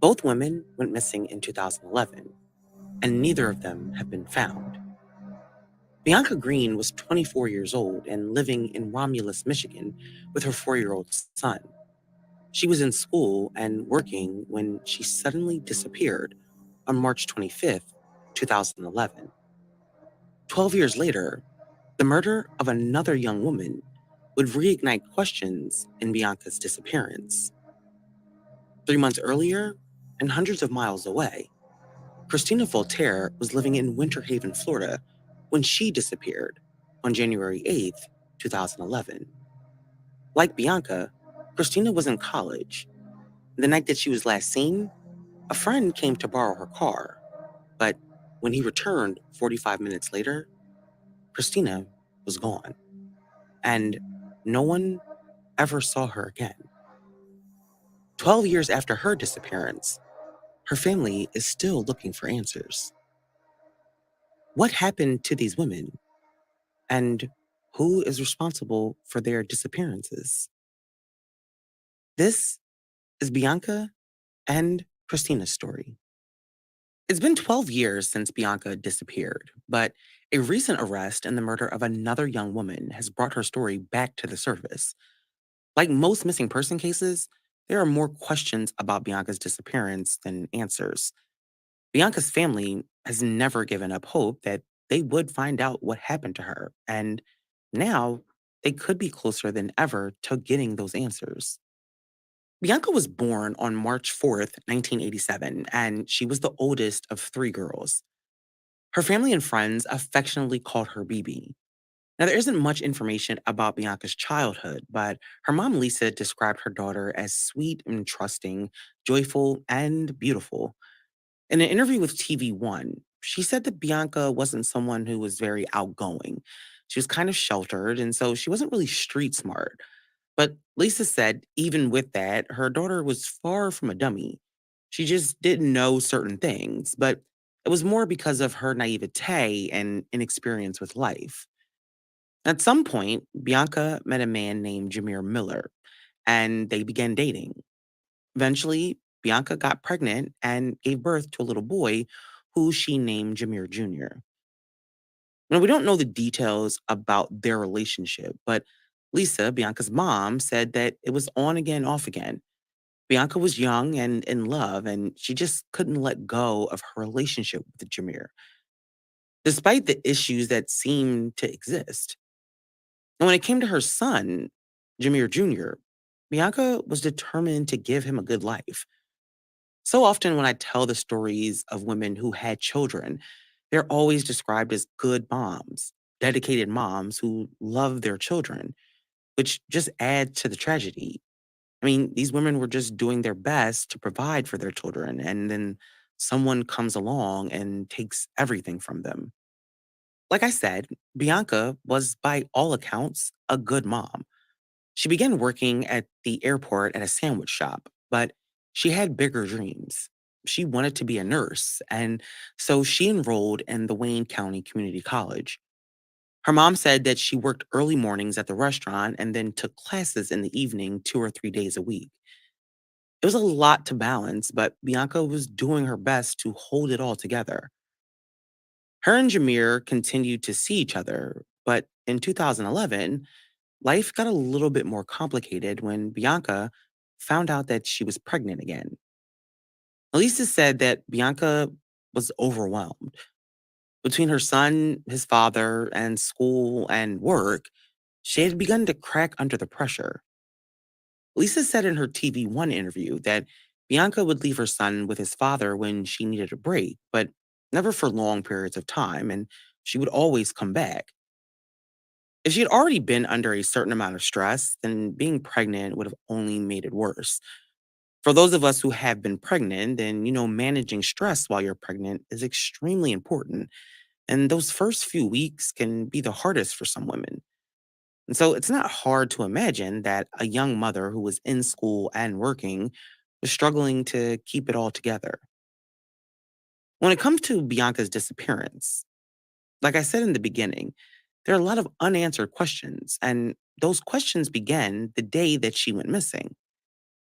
Both women went missing in 2011, and neither of them have been found. Bianca Green was 24 years old and living in Romulus, Michigan, with her 4-year-old son. She was in school and working when she suddenly disappeared on March 25th, 2011. 12 years later, the murder of another young woman would reignite questions in Bianca's disappearance. 3 months earlier, and hundreds of miles away, Christina Voltaire was living in Winter Haven, Florida, when she disappeared on January 8th, 2011. Like Bianca, Christina was in college. The night that she was last seen, a friend came to borrow her car, but when he returned 45 minutes later, Christina was gone, and no one ever saw her again. 12 years after her disappearance, her family is still looking for answers. What happened to these women? And who is responsible for their disappearances? This is Bianca and Christina's story. It's been 12 years since Bianca disappeared, but a recent arrest and the murder of another young woman has brought her story back to the surface. Like most missing person cases, there are more questions about Bianca's disappearance than answers. Bianca's family has never given up hope that they would find out what happened to her, and now they could be closer than ever to getting those answers. Bianca was born on March 4th, 1987, and she was the oldest of 3 girls. Her family and friends affectionately called her BB. Now, there isn't much information about Bianca's childhood, but her mom, Lisa, described her daughter as sweet and trusting, joyful, and beautiful. In an interview with TV One, she said that Bianca wasn't someone who was very outgoing. She was kind of sheltered, and so she wasn't really street smart. But Lisa said, even with that, her daughter was far from a dummy. She just didn't know certain things, but it was more because of her naivete and inexperience with life. At some point, Bianca met a man named Jameer Miller, and they began dating. Eventually, Bianca got pregnant and gave birth to a little boy who she named Jameer Jr. Now, we don't know the details about their relationship, but Lisa, Bianca's mom, said that it was on again, off again. Bianca was young and in love, and she just couldn't let go of her relationship with Jameer, despite the issues that seemed to exist. And when it came to her son, Jameer Jr., Bianca was determined to give him a good life. So often, when I tell the stories of women who had children, they're always described as good moms, dedicated moms who love their children. which just adds to the tragedy. I mean, these women were just doing their best to provide for their children, and then someone comes along and takes everything from them. Like I said, Bianca was, by all accounts, a good mom. She began working at the airport at a sandwich shop, but she had bigger dreams. She wanted to be a nurse, and so she enrolled in the Wayne County Community College. Her mom said that she worked early mornings at the restaurant and then took classes in the evening 2 or 3 days a week. It was a lot to balance, but Bianca was doing her best to hold it all together. Her and Jameer continued to see each other, but in 2011, life got a little bit more complicated when Bianca found out that she was pregnant again. Elisa said that Bianca was overwhelmed. Between her son, his father, and school and work, she had begun to crack under the pressure. Lisa said in her TV1 interview that Bianca would leave her son with his father when she needed a break, but never for long periods of time, and she would always come back. If she had already been under a certain amount of stress, then being pregnant would have only made it worse. For those of us who have been pregnant, then, managing stress while you're pregnant is extremely important. And those first few weeks can be the hardest for some women. And so it's not hard to imagine that a young mother who was in school and working was struggling to keep it all together. When it comes to Bianca's disappearance, like I said in the beginning, there are a lot of unanswered questions, and those questions began the day that she went missing.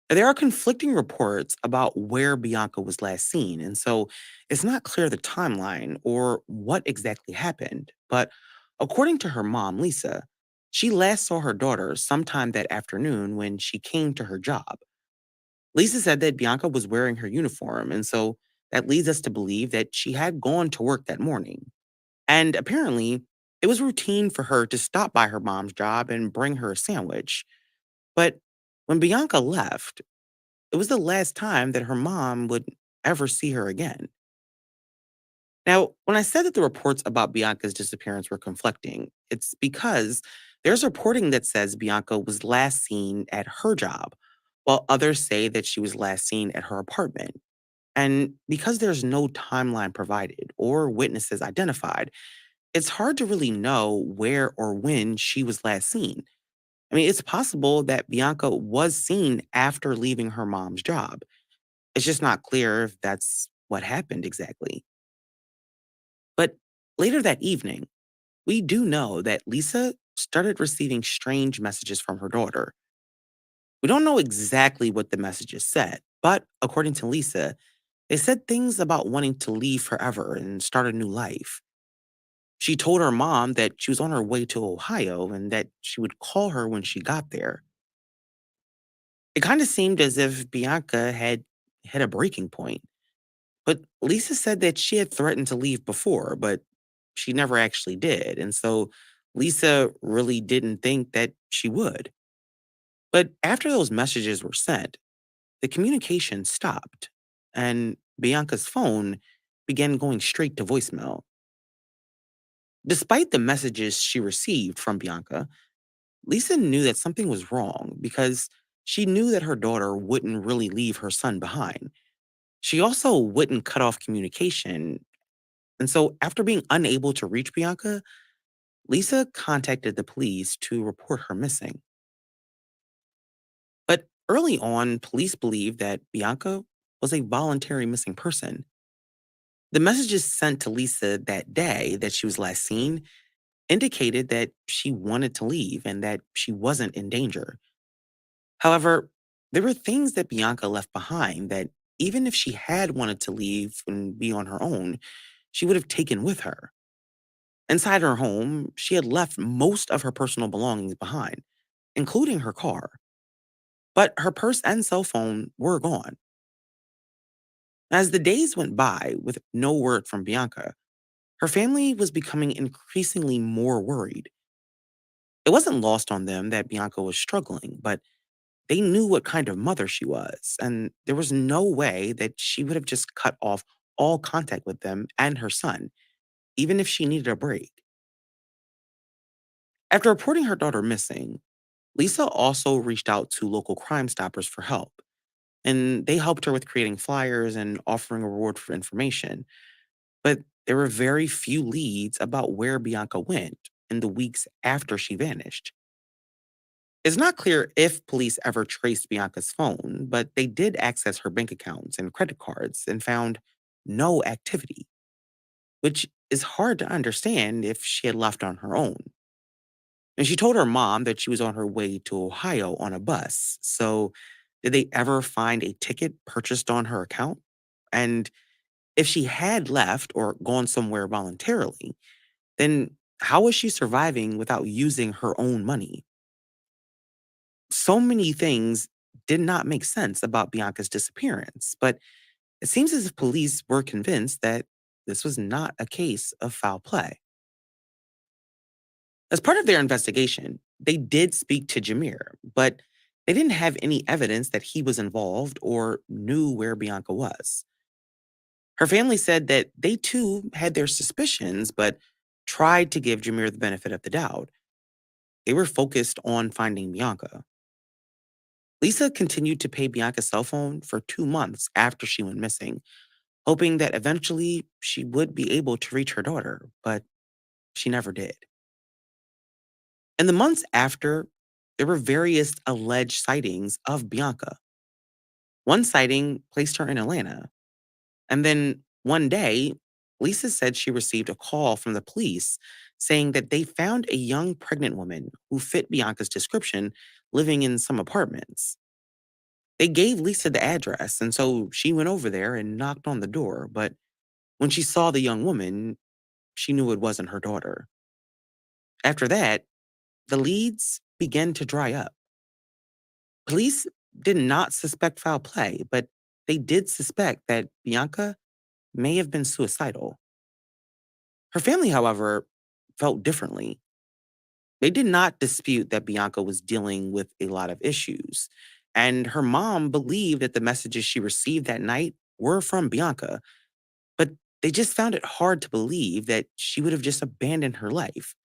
There are conflicting reports about where Bianca was last seen, and so it's not clear the timeline or what exactly happened. But according to her mom, Lisa, she last saw her daughter sometime that afternoon when she came to her job. Lisa said that Bianca was wearing her uniform, and so that leads us to believe that she had gone to work that morning. And apparently, it was routine for her to stop by her mom's job and bring her a sandwich. But when Bianca left, it was the last time that her mom would ever see her again. Now, when I said that the reports about Bianca's disappearance were conflicting, it's because there's reporting that says Bianca was last seen at her job, while others say that she was last seen at her apartment. And because there's no timeline provided or witnesses identified, it's hard to really know where or when she was last seen. I mean, it's possible that Bianca was seen after leaving her mom's job. It's just not clear if that's what happened exactly. But later that evening, we do know that Lisa started receiving strange messages from her daughter. We don't know exactly what the messages said, but according to Lisa, they said things about wanting to leave forever and start a new life. She told her mom that she was on her way to Ohio and that she would call her when she got there. It kind of seemed as if Bianca had hit a breaking point. But Lisa said that she had threatened to leave before, but she never actually did. And so Lisa really didn't think that she would. But after those messages were sent, the communication stopped and Bianca's phone began going straight to voicemail. Despite the messages she received from Bianca, Lisa knew that something was wrong because she knew that her daughter wouldn't really leave her son behind. She also wouldn't cut off communication. And so, after being unable to reach Bianca, Lisa contacted the police to report her missing. But early on, police believed that Bianca was a voluntary missing person. The messages sent to Lisa that day that she was last seen indicated that she wanted to leave and that she wasn't in danger. However, there were things that Bianca left behind that even if she had wanted to leave and be on her own, she would have taken with her. Inside her home, she had left most of her personal belongings behind, including her car. But her purse and cell phone were gone. As the days went by with no word from Bianca, her family was becoming increasingly more worried. It wasn't lost on them that Bianca was struggling, but they knew what kind of mother she was, and there was no way that she would have just cut off all contact with them and her son, even if she needed a break. After reporting her daughter missing, Lisa also reached out to local Crime Stoppers for help, and they helped her with creating flyers and offering a reward for information. But there were very few leads about where Bianca went in the weeks after she vanished. It's not clear if police ever traced Bianca's phone, but they did access her bank accounts and credit cards and found no activity, which is hard to understand if she had left on her own. And she told her mom that she was on her way to Ohio on a bus. So, did they ever find a ticket purchased on her account? And if she had left or gone somewhere voluntarily, then how was she surviving without using her own money? So many things did not make sense about Bianca's disappearance, but it seems as if police were convinced that this was not a case of foul play. As part of their investigation, they did speak to Jameer, but they didn't have any evidence that he was involved or knew where Bianca was. Her family said that they too had their suspicions, but tried to give Jameer the benefit of the doubt. They were focused on finding Bianca. Lisa continued to pay Bianca's cell phone for 2 months after she went missing, hoping that eventually she would be able to reach her daughter, but she never did. In the months after, there were various alleged sightings of Bianca. One sighting placed her in Atlanta, and then one day, Lisa said she received a call from the police saying that they found a young pregnant woman who fit Bianca's description living in some apartments. They gave Lisa the address, and so she went over there and knocked on the door, but when she saw the young woman, she knew it wasn't her daughter. After that, the leads began to dry up. Police did not suspect foul play, but they did suspect that Bianca may have been suicidal. Her family, however, felt differently. They did not dispute that Bianca was dealing with a lot of issues, and her mom believed that the messages she received that night were from Bianca, but they just found it hard to believe that she would have just abandoned her life.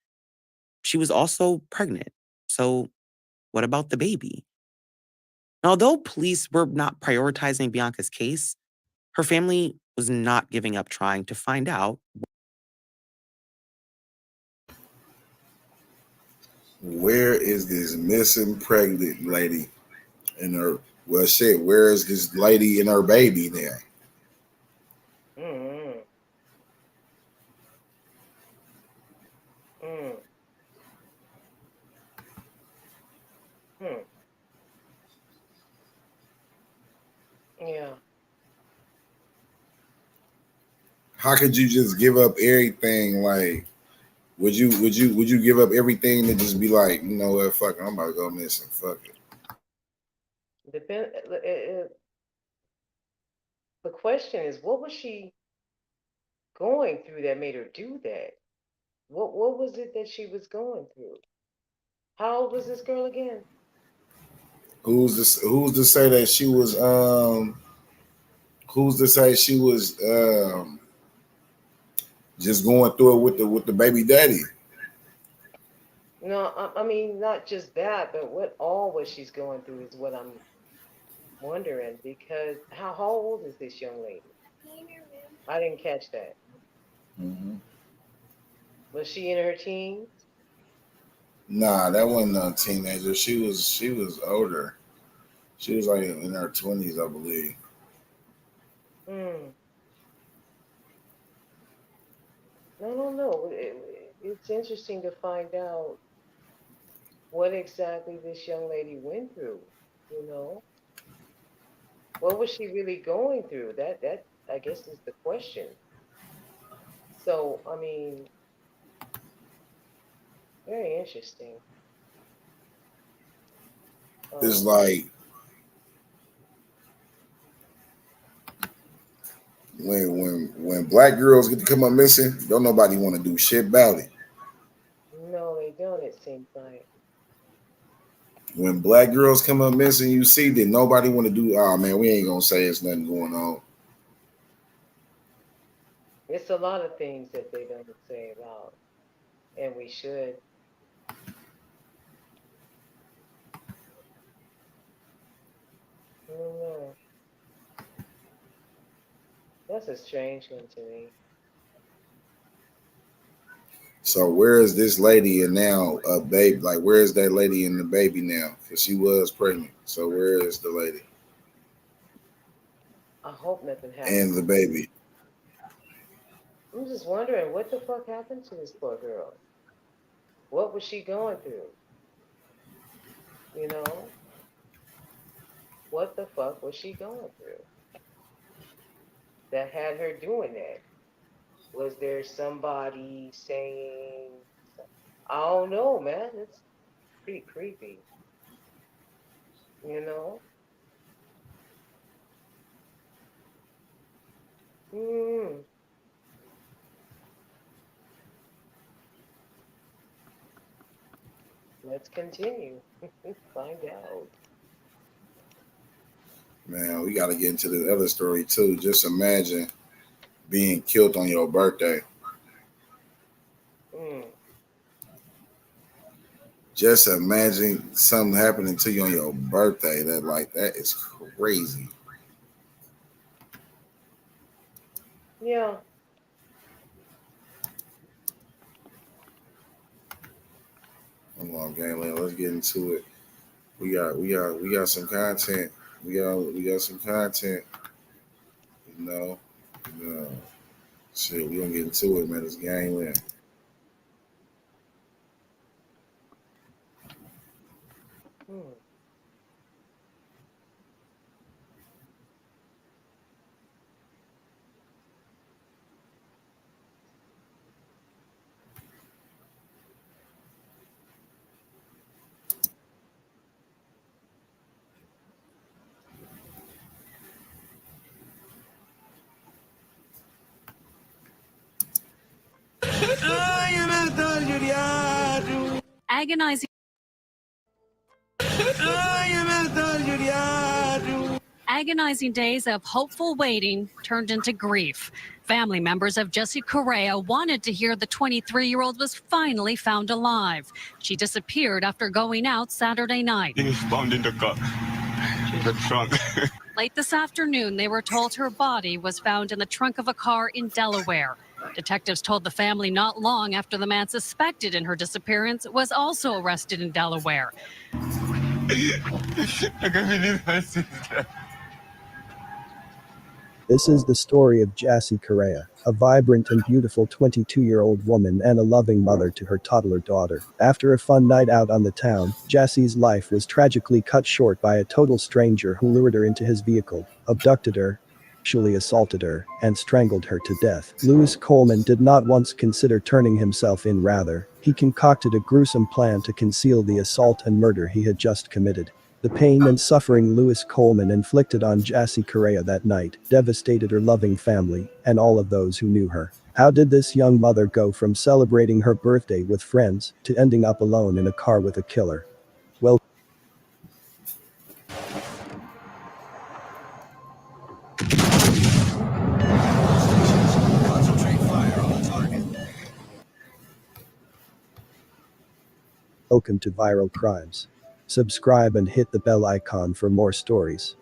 She was also pregnant, so what about the baby? And although police were not prioritizing Bianca's case, her family was not giving up trying to find out. Where is this missing pregnant lady and her? Well, shit. Where is this lady and her baby then? Mm, mm, mm. Yeah. How could you just give up everything? Like, would you give up everything to just be like, you know what, fuck it, I'm about to go missing. Fuck it. Depend. The question is, what was she going through that made her do that? What was it that she was going through? How old was this girl again? Who's this? Who's to say that she was? Who's to say she was just going through it with the baby daddy? No, I mean not just that, but what all was she's going through is what I'm wondering. Because how old is this young lady? I didn't catch that. Mm-hmm. Was she in her teens? Nah, that wasn't a teenager. She was older. She was like in her 20s, I believe. Hmm. I don't know. It's interesting to find out what exactly this young lady went through. You know, what was she really going through? That I guess is the question. So I mean, very interesting. It's Um, like when black girls get to come up missing, don't nobody want to do shit about it. no, they don't. It seems like When black girls come up missing, you see that nobody want to do. Oh man, we ain't gonna say it's nothing going on. it's a lot of things that they don't say about, and we should. That's a strange one to me. So where is this lady and now a baby? Like where is that lady and the baby now? Because she was pregnant. So where is the lady I hope nothing happened. and the baby? I'm just wondering what the fuck happened to this poor girl. What was she going through? You know? What the fuck was she going through that had her doing that? Was there somebody saying, I don't know, man. It's pretty creepy. You know? Hmm. Let's continue. Find out. Man, we got to get into the other story too. Just imagine being killed on your birthday. Hmm. Just imagine something happening to you on your birthday. That is crazy. Yeah. Come on, Gangland, let's get into it. We got some content. We got some content. You know, shit. We gonna get into it, man. It's Gangland. Hmm. Agonizing. Agonizing days of hopeful waiting turned into grief. Family members of Jessie Correa wanted to hear the 23-year-old was finally found alive. She disappeared after going out Saturday night. He was found in the car, the trunk. Late this afternoon, they were told her body was found in the trunk of a car in Delaware. Detectives told the family not long after the man suspected in her disappearance was also arrested in Delaware. I can't believe my sister. This is the story of Jessie Correa, a vibrant and beautiful 22-year-old woman and a loving mother to her toddler daughter. After a fun night out on the town, Jessie's life was tragically cut short by a total stranger who lured her into his vehicle, abducted her, sexually assaulted her, and strangled her to death. Lewis Coleman did not once consider turning himself in. Rather, he concocted a gruesome plan to conceal the assault and murder he had just committed. The pain and suffering Lewis Coleman inflicted on Jessie Correa that night devastated her loving family and all of those who knew her. How did this young mother go from celebrating her birthday with friends to ending up alone in a car with a killer? Well, welcome to Viral Crimes. Subscribe and hit the bell icon for more stories.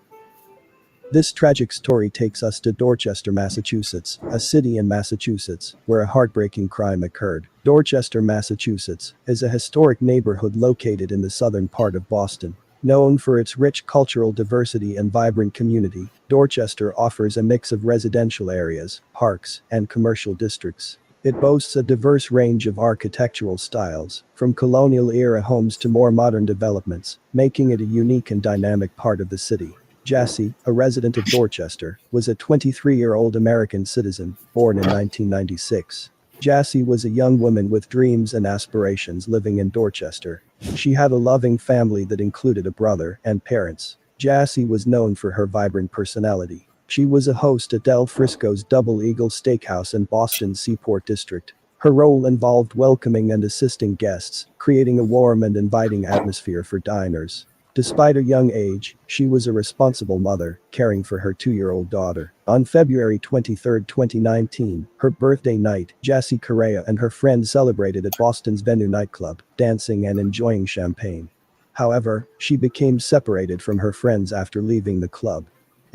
This tragic story takes us to Dorchester, Massachusetts, a city in Massachusetts where a heartbreaking crime occurred. Dorchester, Massachusetts, is a historic neighborhood located in the southern part of Boston. Known for its rich cultural diversity and vibrant community, Dorchester offers a mix of residential areas, parks, and commercial districts. It boasts a diverse range of architectural styles, from colonial-era homes to more modern developments, making it a unique and dynamic part of the city. Jessie, a resident of Dorchester, was a 23-year-old American citizen, born in 1996. Jessie was a young woman with dreams and aspirations living in Dorchester. She had a loving family that included a brother and parents. Jessie was known for her vibrant personality. She was a host at Del Frisco's Double Eagle Steakhouse in Boston's Seaport District. Her role involved welcoming and assisting guests, creating a warm and inviting atmosphere for diners. Despite her young age, she was a responsible mother, caring for her 2-year-old daughter. On February 23, 2019, her birthday night, Jessie Correa and her friends celebrated at Boston's Venue nightclub, dancing and enjoying champagne. However, she became separated from her friends after leaving the club.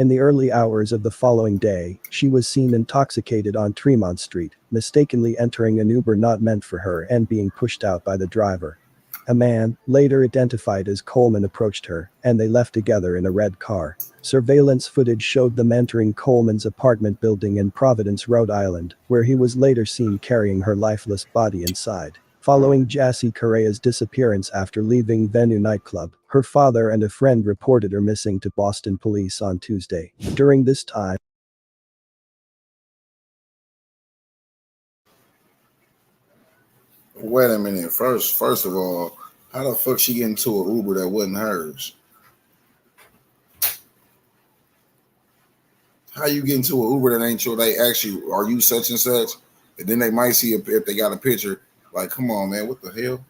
In the early hours of the following day, she was seen intoxicated on Tremont Street, mistakenly entering an Uber not meant for her and being pushed out by the driver. A man, later identified as Coleman, approached her, and they left together in a red car. Surveillance footage showed them entering Coleman's apartment building in Providence, Rhode Island, where he was later seen carrying her lifeless body inside. Following Jassy Correa's disappearance after leaving Venue nightclub, her father and a friend reported her missing to Boston police on Tuesday. During this time, Wait a minute. First of all, how the fuck she get into an Uber that wasn't hers? How you get into an Uber that ain't your? They ask you, "Are you such and such?" And then they might see if they got a picture. Like, come on, man, what the hell?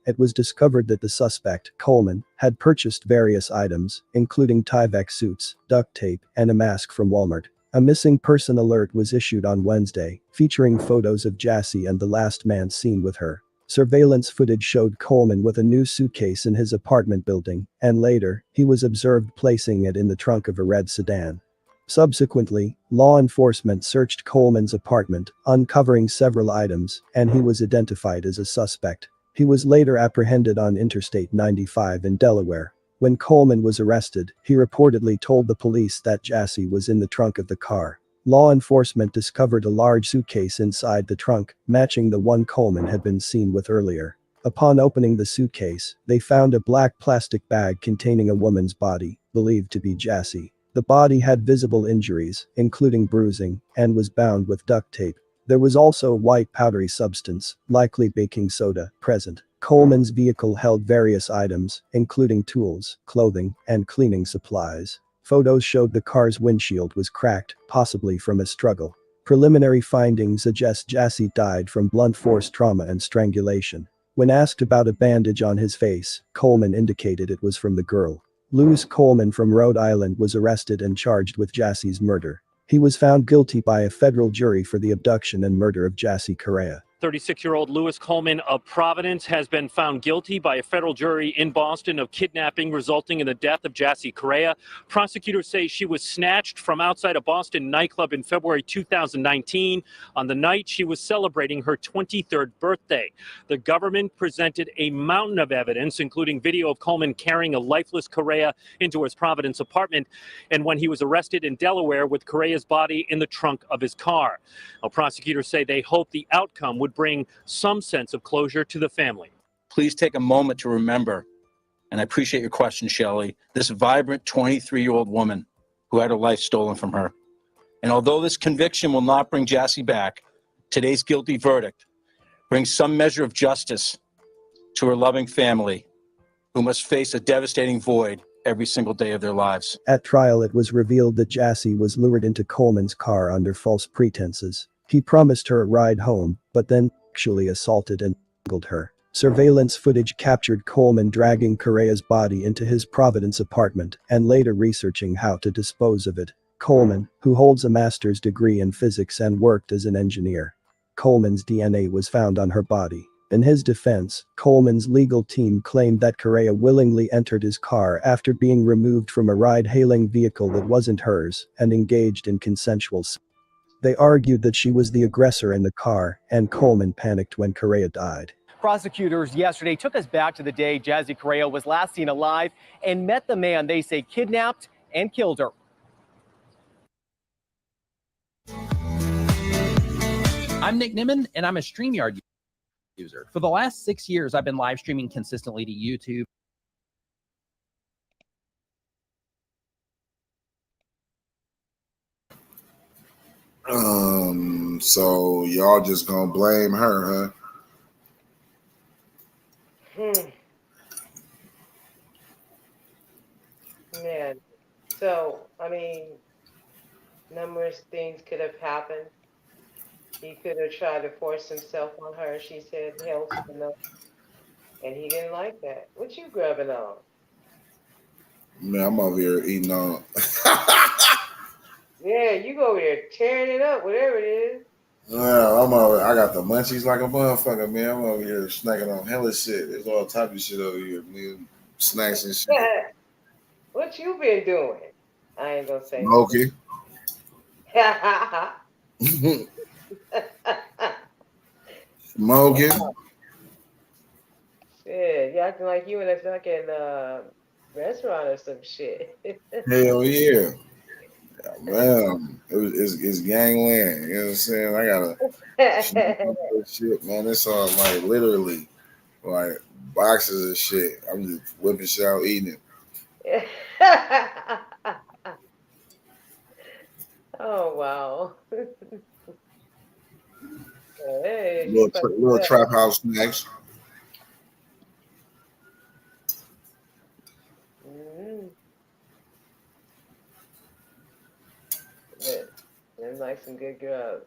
it was discovered that the suspect, Coleman, had purchased various items, including Tyvek suits, duct tape, and a mask from Walmart. A missing person alert was issued on Wednesday, featuring photos of Jassy and the last man seen with her. Surveillance footage showed Coleman with a new suitcase in his apartment building, and later, he was observed placing it in the trunk of a red sedan. Subsequently, law enforcement searched Coleman's apartment, uncovering several items, and he was identified as a suspect. He was later apprehended on Interstate 95 in Delaware. When Coleman was arrested, he reportedly told the police that Jassy was in the trunk of the car. Law enforcement discovered a large suitcase inside the trunk, matching the one Coleman had been seen with earlier. Upon opening the suitcase, they found a black plastic bag containing a woman's body, believed to be Jassy. The body had visible injuries, including bruising, and was bound with duct tape. There was also a white powdery substance, likely baking soda, present. Coleman's vehicle held various items, including tools, clothing, and cleaning supplies. Photos showed the car's windshield was cracked, possibly from a struggle. Preliminary findings suggest Jassy died from blunt force trauma and strangulation. When asked about a bandage on his face, Coleman indicated it was from the girl. Louis Coleman from Rhode Island was arrested and charged with Jassy's murder. He was found guilty by a federal jury for the abduction and murder of Jassy Correa. 36-year-old Louis Coleman of Providence has been found guilty by a federal jury in Boston of kidnapping resulting in the death of Jassy Correa. Prosecutors say she was snatched from outside a Boston nightclub in February 2019. On the night she was celebrating her 23rd birthday. The government presented a mountain of evidence, including video of Coleman carrying a lifeless Correa into his Providence apartment, and when he was arrested in Delaware with Correa's body in the trunk of his car. Now, prosecutors say they hope the outcome would bring some sense of closure to the family. Please take a moment to remember, and I appreciate your question, Shelley, this vibrant 23-year-old woman who had her life stolen from her. And although this conviction will not bring Jassy back, today's guilty verdict brings some measure of justice to her loving family, who must face a devastating void every single day of their lives. At trial, it was revealed that Jassy was lured into Coleman's car under false pretenses. He promised her a ride home, but then sexually assaulted and strangled her. Surveillance footage captured Coleman dragging Correa's body into his Providence apartment and later researching how to dispose of it. Coleman, who holds a master's degree in physics and worked as an engineer. Coleman's DNA was found on her body. In his defense, Coleman's legal team claimed that Correa willingly entered his car after being removed from a ride-hailing vehicle that wasn't hers and engaged in consensual sex. They argued that she was the aggressor in the car, and Coleman panicked when Correa died. Prosecutors yesterday took us back to the day Jassy Correa was last seen alive and met the man they say kidnapped and killed her. I'm Nick Nimmin, and I'm a StreamYard user. For the last 6 years, I've been live streaming consistently to YouTube. So y'all just gonna blame her, huh? Man, so, I mean, numerous things could have happened. He could have tried to force himself on her. She said, hell to the no. And he didn't like that. What you grabbing on? Man, I'm over here eating on. Yeah, you go over there tearing it up, whatever it is. I got the munchies like a motherfucker, man. I'm over here snacking on hella shit. There's all type of shit over here, man. Snacks and shit. What you been doing? I ain't gonna say Smoking. nothing. Smoking. Shit, you acting like you in a fucking restaurant or some shit. Hell yeah. Man, it's gangland. You know what I'm saying? I gotta shit, man. It's all like literally like boxes of shit. I'm just whipping shit out, eating it. Oh wow. Hey, Little trap house snacks. Mm-hmm. Them like some good grub.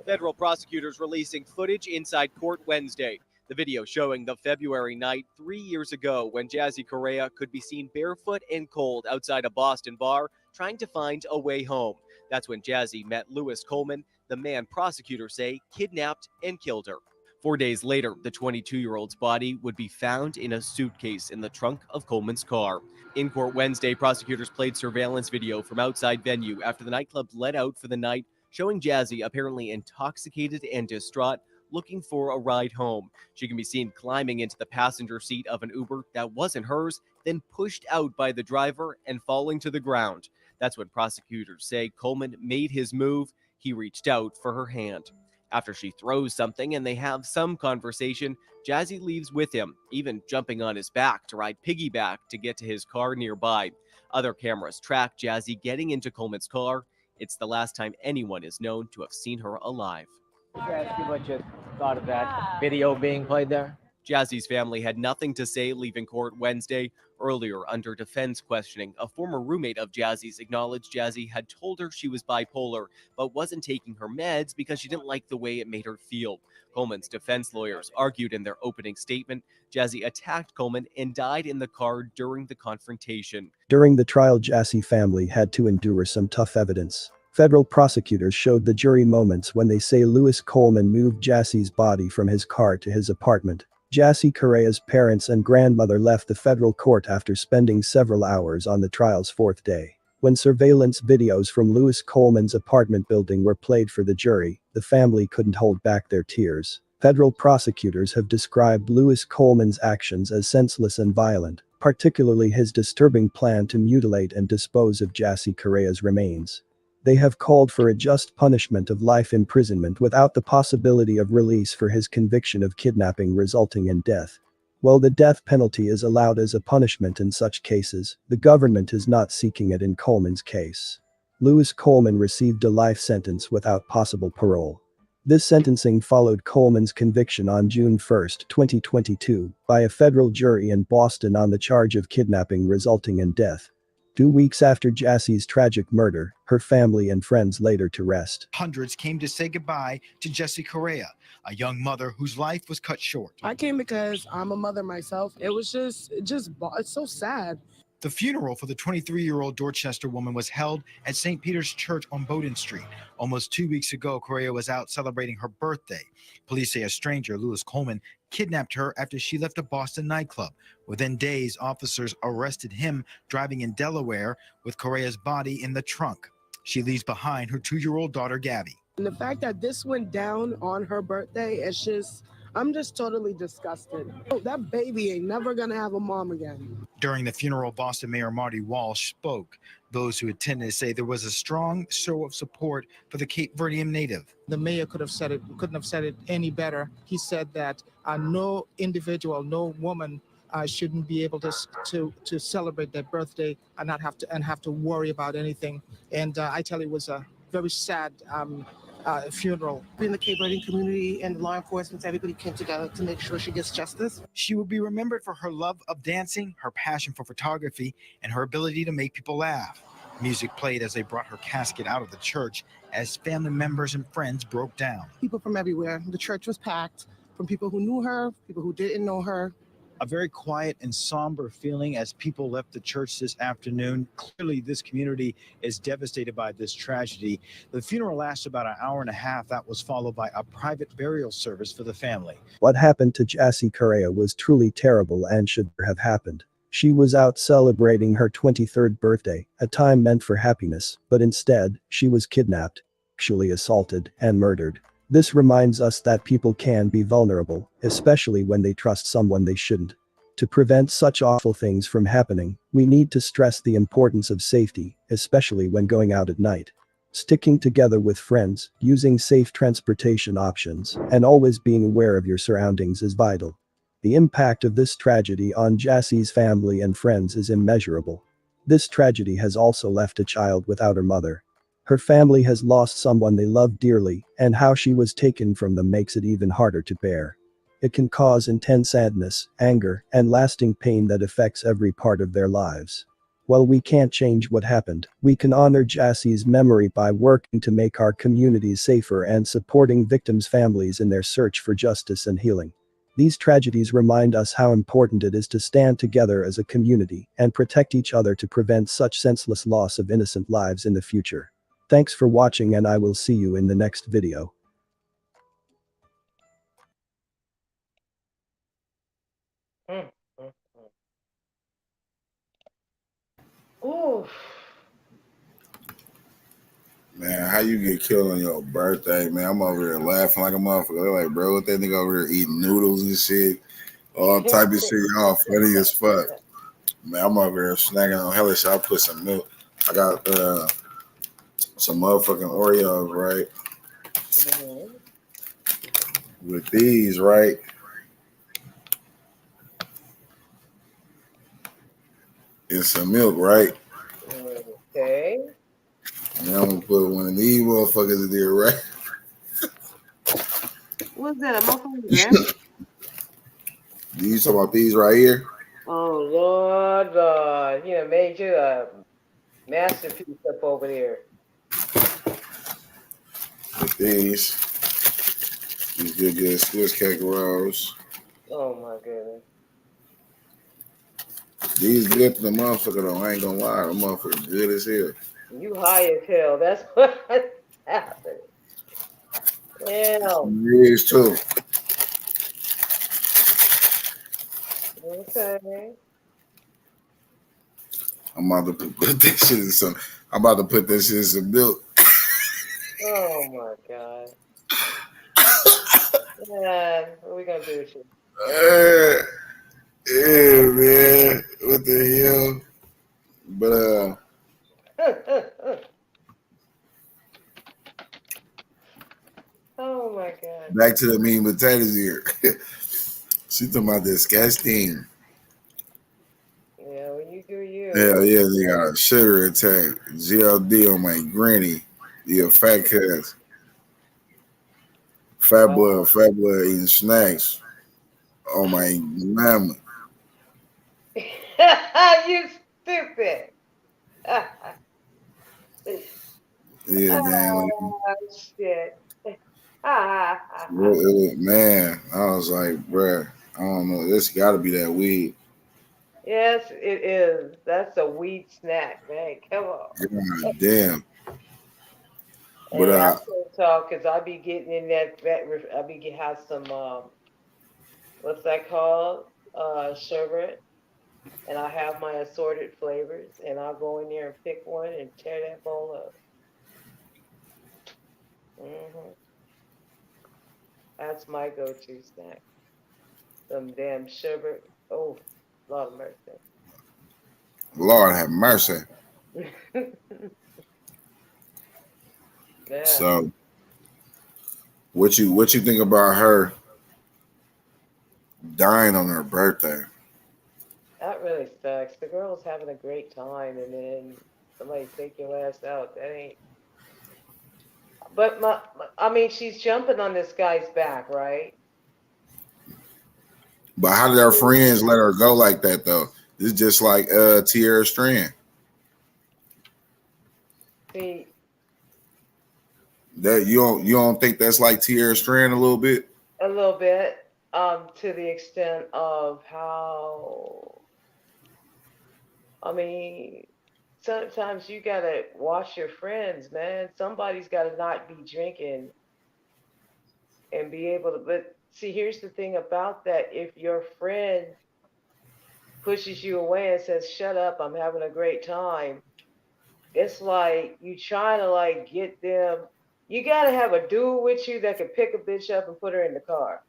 Federal prosecutors releasing footage inside court Wednesday. The video showing the February night 3 years ago when Jazzy Correa could be seen barefoot and cold outside a Boston bar trying to find a way home. That's when Jazzy met Lewis Coleman, the man prosecutors say kidnapped and killed her. 4 days later, the 22-year-old's body would be found in a suitcase in the trunk of Coleman's car. In court Wednesday, prosecutors played surveillance video from outside venue after the nightclub let out for the night, showing Jazzy apparently intoxicated and distraught, looking for a ride home. She can be seen climbing into the passenger seat of an Uber that wasn't hers, then pushed out by the driver and falling to the ground. That's when prosecutors say Coleman made his move. He reached out for her hand. After she throws something and they have some conversation, Jazzy leaves with him, even jumping on his back to ride piggyback to get to his car nearby. Other cameras track Jazzy getting into Coleman's car. It's the last time anyone is known to have seen her alive. Ask you what you thought of that video being played there. Jazzy's family had nothing to say leaving court Wednesday. Earlier, under defense questioning, a former roommate of Jazzy's acknowledged Jazzy had told her she was bipolar, but wasn't taking her meds because she didn't like the way it made her feel. Coleman's defense lawyers argued in their opening statement Jazzy attacked Coleman and died in the car during the confrontation. During the trial, Jazzy family had to endure some tough evidence. Federal prosecutors showed the jury moments when they say Lewis Coleman moved Jazzy's body from his car to his apartment. Jazzy Correa's parents and grandmother left the federal court after spending several hours on the trial's fourth day. When surveillance videos from Lewis Coleman's apartment building were played for the jury, the family couldn't hold back their tears. Federal prosecutors have described Lewis Coleman's actions as senseless and violent, particularly his disturbing plan to mutilate and dispose of Jazzy Correa's remains. They have called for a just punishment of life imprisonment without the possibility of release for his conviction of kidnapping resulting in death. While the death penalty is allowed as a punishment in such cases, the government is not seeking it in Coleman's case. Lewis Coleman received a life sentence without possible parole. This sentencing followed Coleman's conviction on June 1, 2022, by a federal jury in Boston on the charge of kidnapping resulting in death. 2 weeks after Jazzy's tragic murder, her family and friends laid her to rest. Hundreds came to say goodbye to Jazzy Correa, a young mother whose life was cut short. I came because I'm a mother myself. It was it's so sad. The funeral for the 23-year-old Dorchester woman was held at St. Peter's Church on Bowdoin Street. Almost 2 weeks ago, Correa was out celebrating her birthday. Police say a stranger, Lewis Coleman, kidnapped her after she left a Boston nightclub. Within days, officers arrested him driving in Delaware with Correa's body in the trunk. She leaves behind her 2-year-old daughter, Gabby. And the fact that this went down on her birthday, I'm just totally disgusted. That baby ain't never gonna have a mom again. During the funeral, Boston Mayor Marty Walsh spoke. Those who attended say there was a strong show of support for the Cape Verdean native. The mayor couldn't have said it any better. He said that no individual, no woman shouldn't be able to celebrate their birthday and not have to worry about anything. And I tell you, it was a very sad funeral. In the Cape Verdean community and law enforcement, everybody came together to make sure she gets justice. She will be remembered for her love of dancing, her passion for photography, and her ability to make people laugh. Music played as they brought her casket out of the church as family members and friends broke down. People from everywhere. The church was packed, from people who knew her, people who didn't know her. A very quiet and somber feeling as people left the church this afternoon. Clearly, this community is devastated by this tragedy. The funeral lasted about an hour and a half. That was followed by a private burial service for the family. What happened to Jassy Correa was truly terrible and should never have happened. She was out celebrating her 23rd birthday, a time meant for happiness, but instead, she was kidnapped, sexually assaulted, and murdered. This reminds us that people can be vulnerable, especially when they trust someone they shouldn't. To prevent such awful things from happening, we need to stress the importance of safety, especially when going out at night. Sticking together with friends, using safe transportation options, and always being aware of your surroundings is vital. The impact of this tragedy on Jassy's family and friends is immeasurable. This tragedy has also left a child without her mother. Her family has lost someone they loved dearly, and how she was taken from them makes it even harder to bear. It can cause intense sadness, anger, and lasting pain that affects every part of their lives. While we can't change what happened, we can honor Jassy's memory by working to make our communities safer and supporting victims' families in their search for justice and healing. These tragedies remind us how important it is to stand together as a community and protect each other to prevent such senseless loss of innocent lives in the future. Thanks for watching, and I will see you in the next video. Ooh. Man, how you get killed on your birthday, man? I'm over here laughing like a motherfucker. They're like, bro, what that nigga over here eating noodles and shit, all type of shit. Y'all funny as fuck. Man, I'm over here snacking on hella shit. I put some milk. I got some motherfucking Oreos, right? With these, right? And some milk, right? Okay. And I'm gonna put one of these motherfuckers in there, right? What's that? A motherfucking Grammy? You talking about these right here? Oh Lord, you know, made you a masterpiece up over there. With these good Swiss cake rolls. Oh my goodness. These good to the motherfucker though. I ain't gonna lie, the motherfucker good as hell. You high as hell. That's what happened. Damn. These too. Okay. I'm about to put this shit in some. I'm about to put this shit in some milk. Oh my God. Man, what are we gonna do with you? Yeah, man. What the hell? But oh my God. back to the mean potatoes here. She talking about disgusting. Yeah, when you do you. Hell yeah, they got a sugar attack. GLD on my granny. Yeah, fat cuz. Fat blood eating snacks. Oh my mama. You stupid. Yeah, gang. Oh shit. Man, I was like, bruh, I don't know. This got to be that weed. Yes, it is. That's a weed snack, man. Come on. God damn. And But I can't talk because I be getting in that. I be have some what's that called? Sherbet, and I have my assorted flavors, and I'll go in there and pick one and tear that bowl up. That's my go-to snack. Some damn sherbet. Oh, Lord of mercy. Lord have mercy. Yeah. So, what you think about her dying on her birthday? That really sucks. The girl's having a great time, and then somebody take your ass out. That ain't. But I mean, she's jumping on this guy's back, right? But how did her friends let her go like that though? It's just like Tierra Strand. See, That you don't think that's like Tierra Strand a little bit? a little bit. To the extent of how, I mean, sometimes you gotta watch your friends, man. Somebody's gotta not be drinking and be able to. But see, here's the thing about that: if your friend pushes you away and says, "Shut up, I'm having a great time," it's like you trying to like get them. You gotta have a dude with you that can pick a bitch up and put her in the car,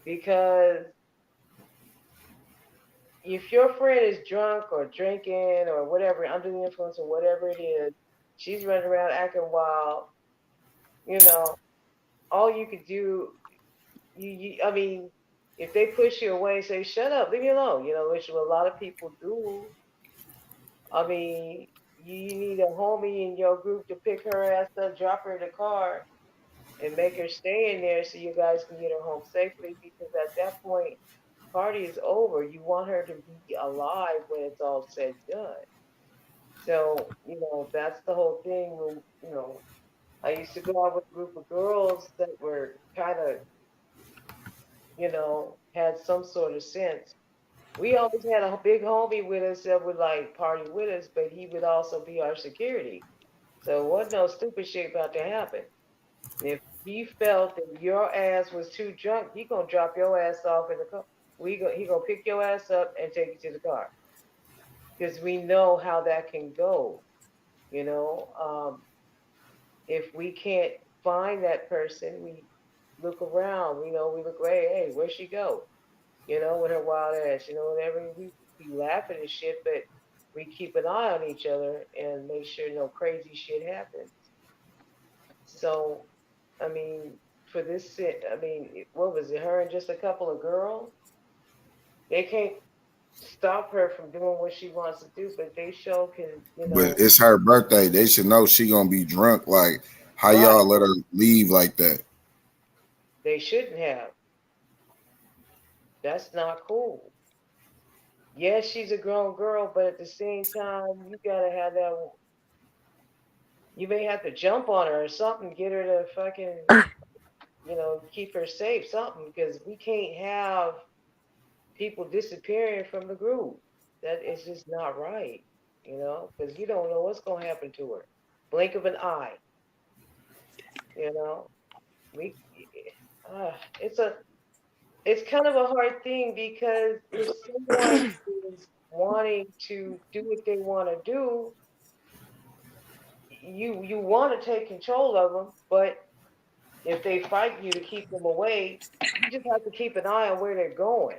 because if your friend is drunk or drinking or whatever, under the influence or whatever it is, she's running around acting wild, you know, all you could do, I mean, if they push you away and say, shut up, leave me alone, which a lot of people do, I mean, you need a homie in your group to pick her ass up, drop her in the car, and make her stay in there so you guys can get her home safely, because at that point, party is over. You want her to be alive when it's all said and done. So, that's the whole thing. When, I used to go out with a group of girls that were kind of, had some sort of sense. We always had a big homie with us that would like party with us, but he would also be our security. So wasn't no stupid shit about to happen. If he felt that your ass was too drunk, he gonna drop your ass off in the car. He gonna pick your ass up and take you to the car, because we know how that can go. You know, if we can't find that person, we look around. We look, hey, where'd she go? With her wild ass. Whatever. We be laughing and shit, but we keep an eye on each other and make sure no crazy shit happens. So, I mean, for this, I mean, what was it? Her and just a couple of girls. They can't stop her from doing what she wants to do, but they sure can. But it's her birthday. They should know she gonna be drunk. Like, how Right. y'all let her leave like that? They shouldn't have. That's not cool. Yes, she's a grown girl, but at the same time, you gotta have that. You may have to jump on her or something, get her to fucking, keep her safe, something, because we can't have people disappearing from the group. That is just not right, because you don't know what's gonna happen to her. Blink of an eye, you know. We, it's it's kind of a hard thing, because if someone is wanting to do what they want to do, you want to take control of them, but if they fight you to keep them away, you just have to keep an eye on where they're going.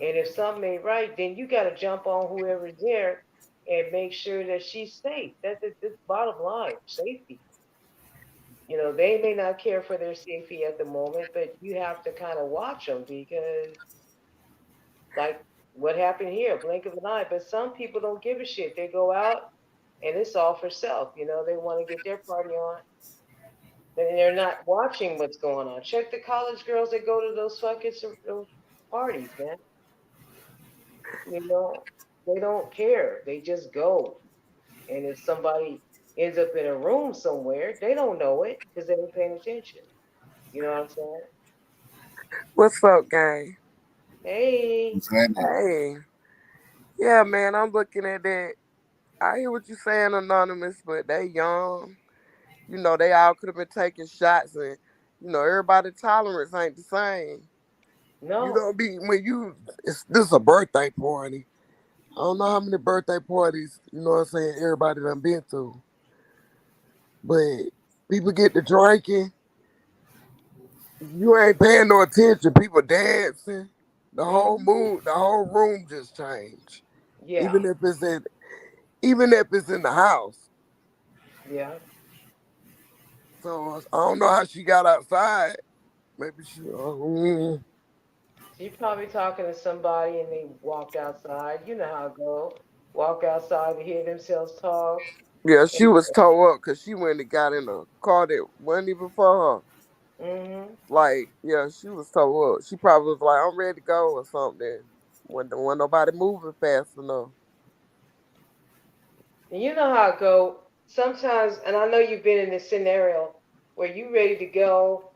And if something ain't right, then you got to jump on whoever's there and make sure that she's safe. That's bottom line, safety. They may not care for their safety at the moment, but you have to kind of watch them, because, like what happened here, blink of an eye. But some people don't give a shit. They go out and it's all for self. They want to get their party on. And they're not watching what's going on. Check the college girls that go to those parties, man. You know, they don't care. They just go. And if somebody ends up in a room somewhere, they don't know it because they ain't paying attention. You know what I'm saying? What's up, gang? Hey. Hey. Yeah, man, I'm looking at that. I hear what you're saying, Anonymous, but they young. They all could have been taking shots, and everybody tolerance ain't the same. You No. don't be when this is a birthday party. I don't know how many birthday parties, what I'm saying, everybody done been through. But people get to drinking, you ain't paying no attention. People dancing. The whole room just changed. Yeah. Even if it's in the house. Yeah. So I don't know how she got outside. Maybe she. She probably talking to somebody and they walked outside. You know how it go. Walk outside to hear themselves talk. Yeah, she was towed up because she went and got in a car that wasn't even for her. Mm-hmm. Like, yeah, she was towed up. She probably was like, "I'm ready to go" or something. When nobody moving fast enough. And you know how it go. Sometimes, and I know you've been in this scenario where you ready to go,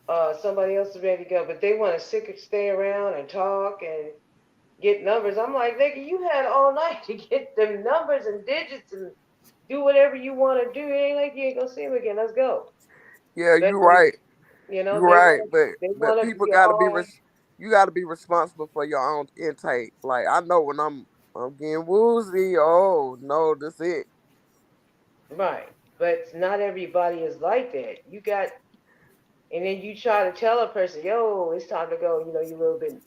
somebody else is ready to go, but they want to stay around and talk and get numbers. I'm like, nigga, you had all night to get them numbers and digits and do whatever you want to do. It ain't like you ain't gonna see him again. Let's go. Yeah, But you're right. you know, You're right, they but want to people be gotta be all you gotta be responsible for your own intake. Like I know when I'm getting woozy. Oh no, this it. right. But not everybody is like that. You got, and then you try to tell a person, yo, it's time to go. You know, you a little bit,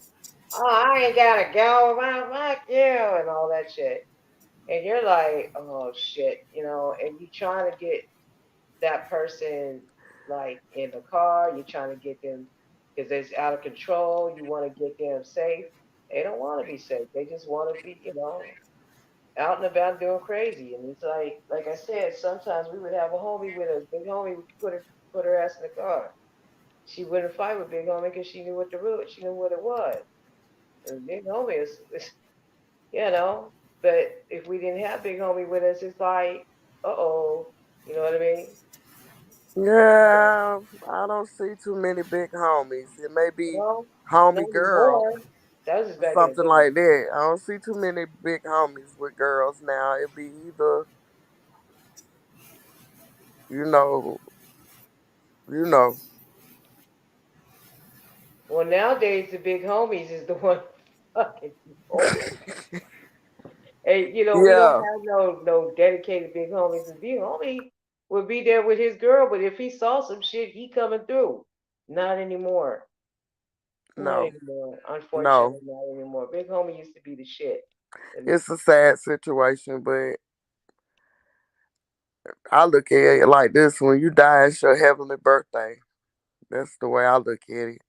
oh, I ain't gotta go, fuck you, and all that shit. And you're like, oh shit, you know, and you trying to get that person like in the car, you're trying to get them because it's out of control, you want to get them safe. They don't want to be safe. They just want to be, you know, out and about doing crazy. And it's like I said, sometimes we would have a homie with us. Big homie would put her ass in the car. She wouldn't fight with Big Homie because she knew what the root, she knew what it was. And Big Homie is you know. But if we didn't have Big Homie with us, it's like, you know what I mean? Yeah, I don't see too many big homies. It may be Well, not homie girl, anymore. That was just back in the something day. like that. I don't see too many big homies with girls now. It'd be either, you know, you know. Well, nowadays the big homies is the one fucking people. Hey, you know, we don't Yeah, have no dedicated big homies. The big homie would be there with his girl, but if he saw some shit, he coming through. Not anymore. Not no, anymore. no. Unfortunately, not anymore. Big homie used to be the shit. And It's a sad situation, but I look at it like this: when you die, it's your heavenly birthday. That's the way I look at it.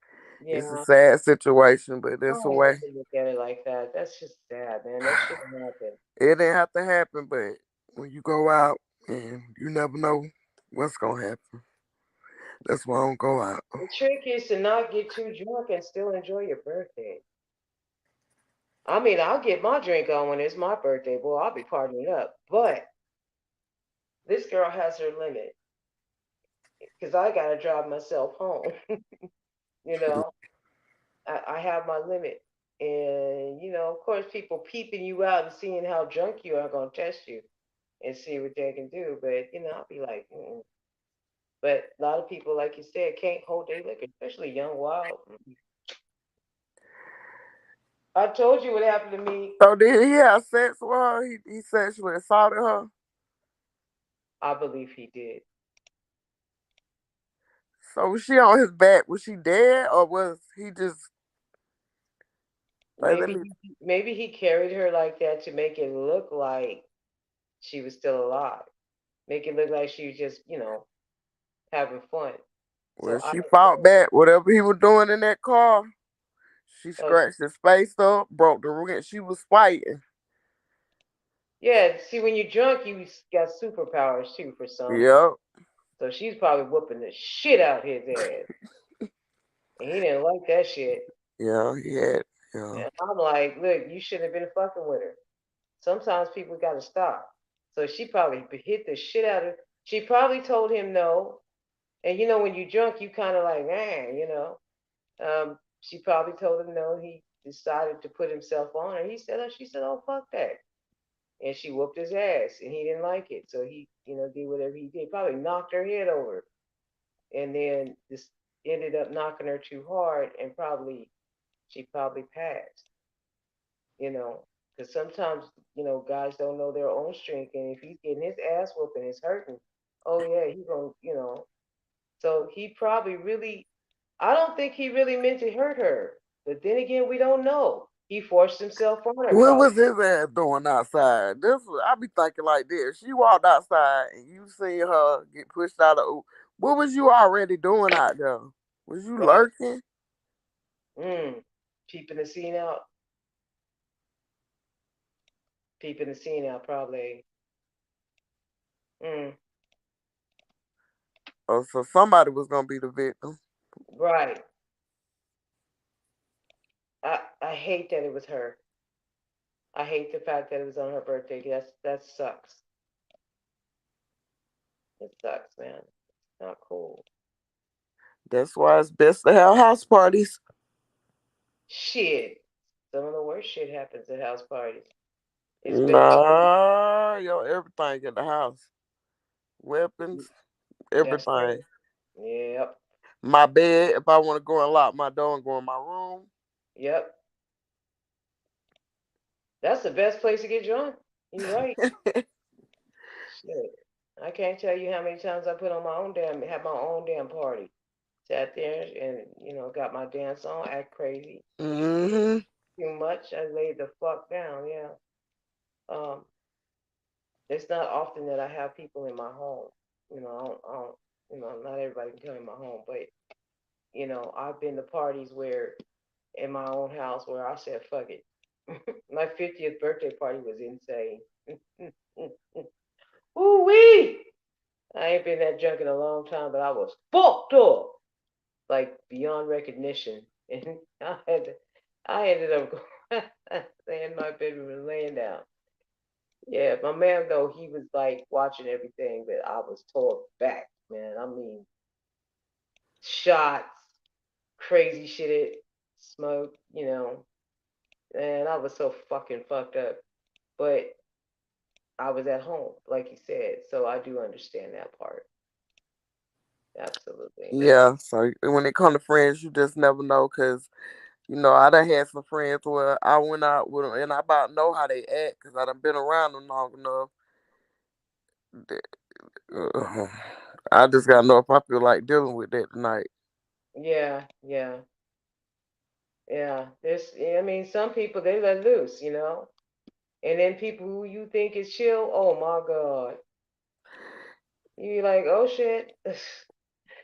It's a yeah, sad situation, but I that's the don't like way. to look at it like that. That's just sad, man. That shouldn't happen. It didn't have to happen, but when you go out and you never know what's gonna happen, that's why I don't go out. The trick is to not get too drunk and still enjoy your birthday. I mean, I'll get my drink on when it's my birthday, boy. I'll be partying up. But this girl has her limit because I gotta drive myself home. You know, I have my limit, and you know, of course, people peeping you out and seeing how drunk you are gonna test you and see what they can do. But you know, I'll be like, mm. But a lot of people, like you said, can't hold their liquor, especially young wild. I told you what happened to me. So did he have sex with her? He sexually assaulted her. I believe he did. So was she on his back? Was she dead, or was he just like let Maybe me? maybe he carried her like that to make it look like she was still alive. Make it look like she was just, you know, having fun. So Well, I she don't fought know. back. Whatever he was doing in that car, she So scratched his face up, broke the ring. She was fighting. yeah, see, when you're drunk, you got superpowers too for some. Yep. So she's probably whooping the shit out his ass, and he didn't like that shit. Yeah, he had. Yeah. And I'm like, look, you shouldn't have been fucking with her. Sometimes people got to stop. So she probably hit the shit out of. She probably told him no, and you know when you're drunk, you kind of like, man, you know. She probably told him no. He decided to put himself on her. He said, oh, she said, oh, fuck that. And she whooped his ass, and he didn't like it. So he, you know, did whatever he did. Probably knocked her head over, and then this ended up knocking her too hard, and she probably passed. You know, because sometimes guys don't know their own strength, and if he's getting his ass whooped and it's hurting, oh yeah, he's gonna, So he probably really, I don't think he really meant to hurt her. But then again, we don't know. He forced himself on her, What probably. was his ass doing outside? I be thinking like this. She walked outside and you seen her get pushed out of. What was you already doing out there? Was you Right. lurking? Peeping the scene out. Peeping the scene out, probably. Mm. Oh, so somebody was gonna be the victim. Right. I hate that it was her. I hate the fact that it was on her birthday. That sucks. It sucks, man. It's not cool. That's why it's best to have house parties. Shit. Some of the worst shit happens at house parties. It's better. Nah, everything in the house. Weapons, That's right. everything. Yep. My bed, if I want to go and lock my door and go in my room. Yep. That's the best place to get drunk. You're right. Shit. I can't tell you how many times I put on my own have my own damn party. Sat there and, got my dance on, act crazy. Mm-hmm. Too much, I laid the fuck down, yeah. It's not often that I have people in my home. Not everybody can come in my home, but, I've been to parties where, in my own house, where I said, fuck it. My 50th birthday party was insane. Ooh-wee! I ain't been that drunk in a long time, but I was fucked up, like beyond recognition. And I ended up laying in my bedroom and laying down. Yeah, my man though, he was like watching everything, but I was tore back, man. I mean, shots, crazy shit, smoke, and I was so fucking fucked up. But I was at home, like you said, so I do understand that part. Absolutely. Yeah, so when it comes to friends, you just never know, because I done had some friends where I went out with them and I about know how they act because I done been around them long enough. I just gotta know if I feel like dealing with that tonight. Yeah, yeah, yeah. I mean, some people they let loose, and then people who you think is chill, oh my god, you like, oh shit.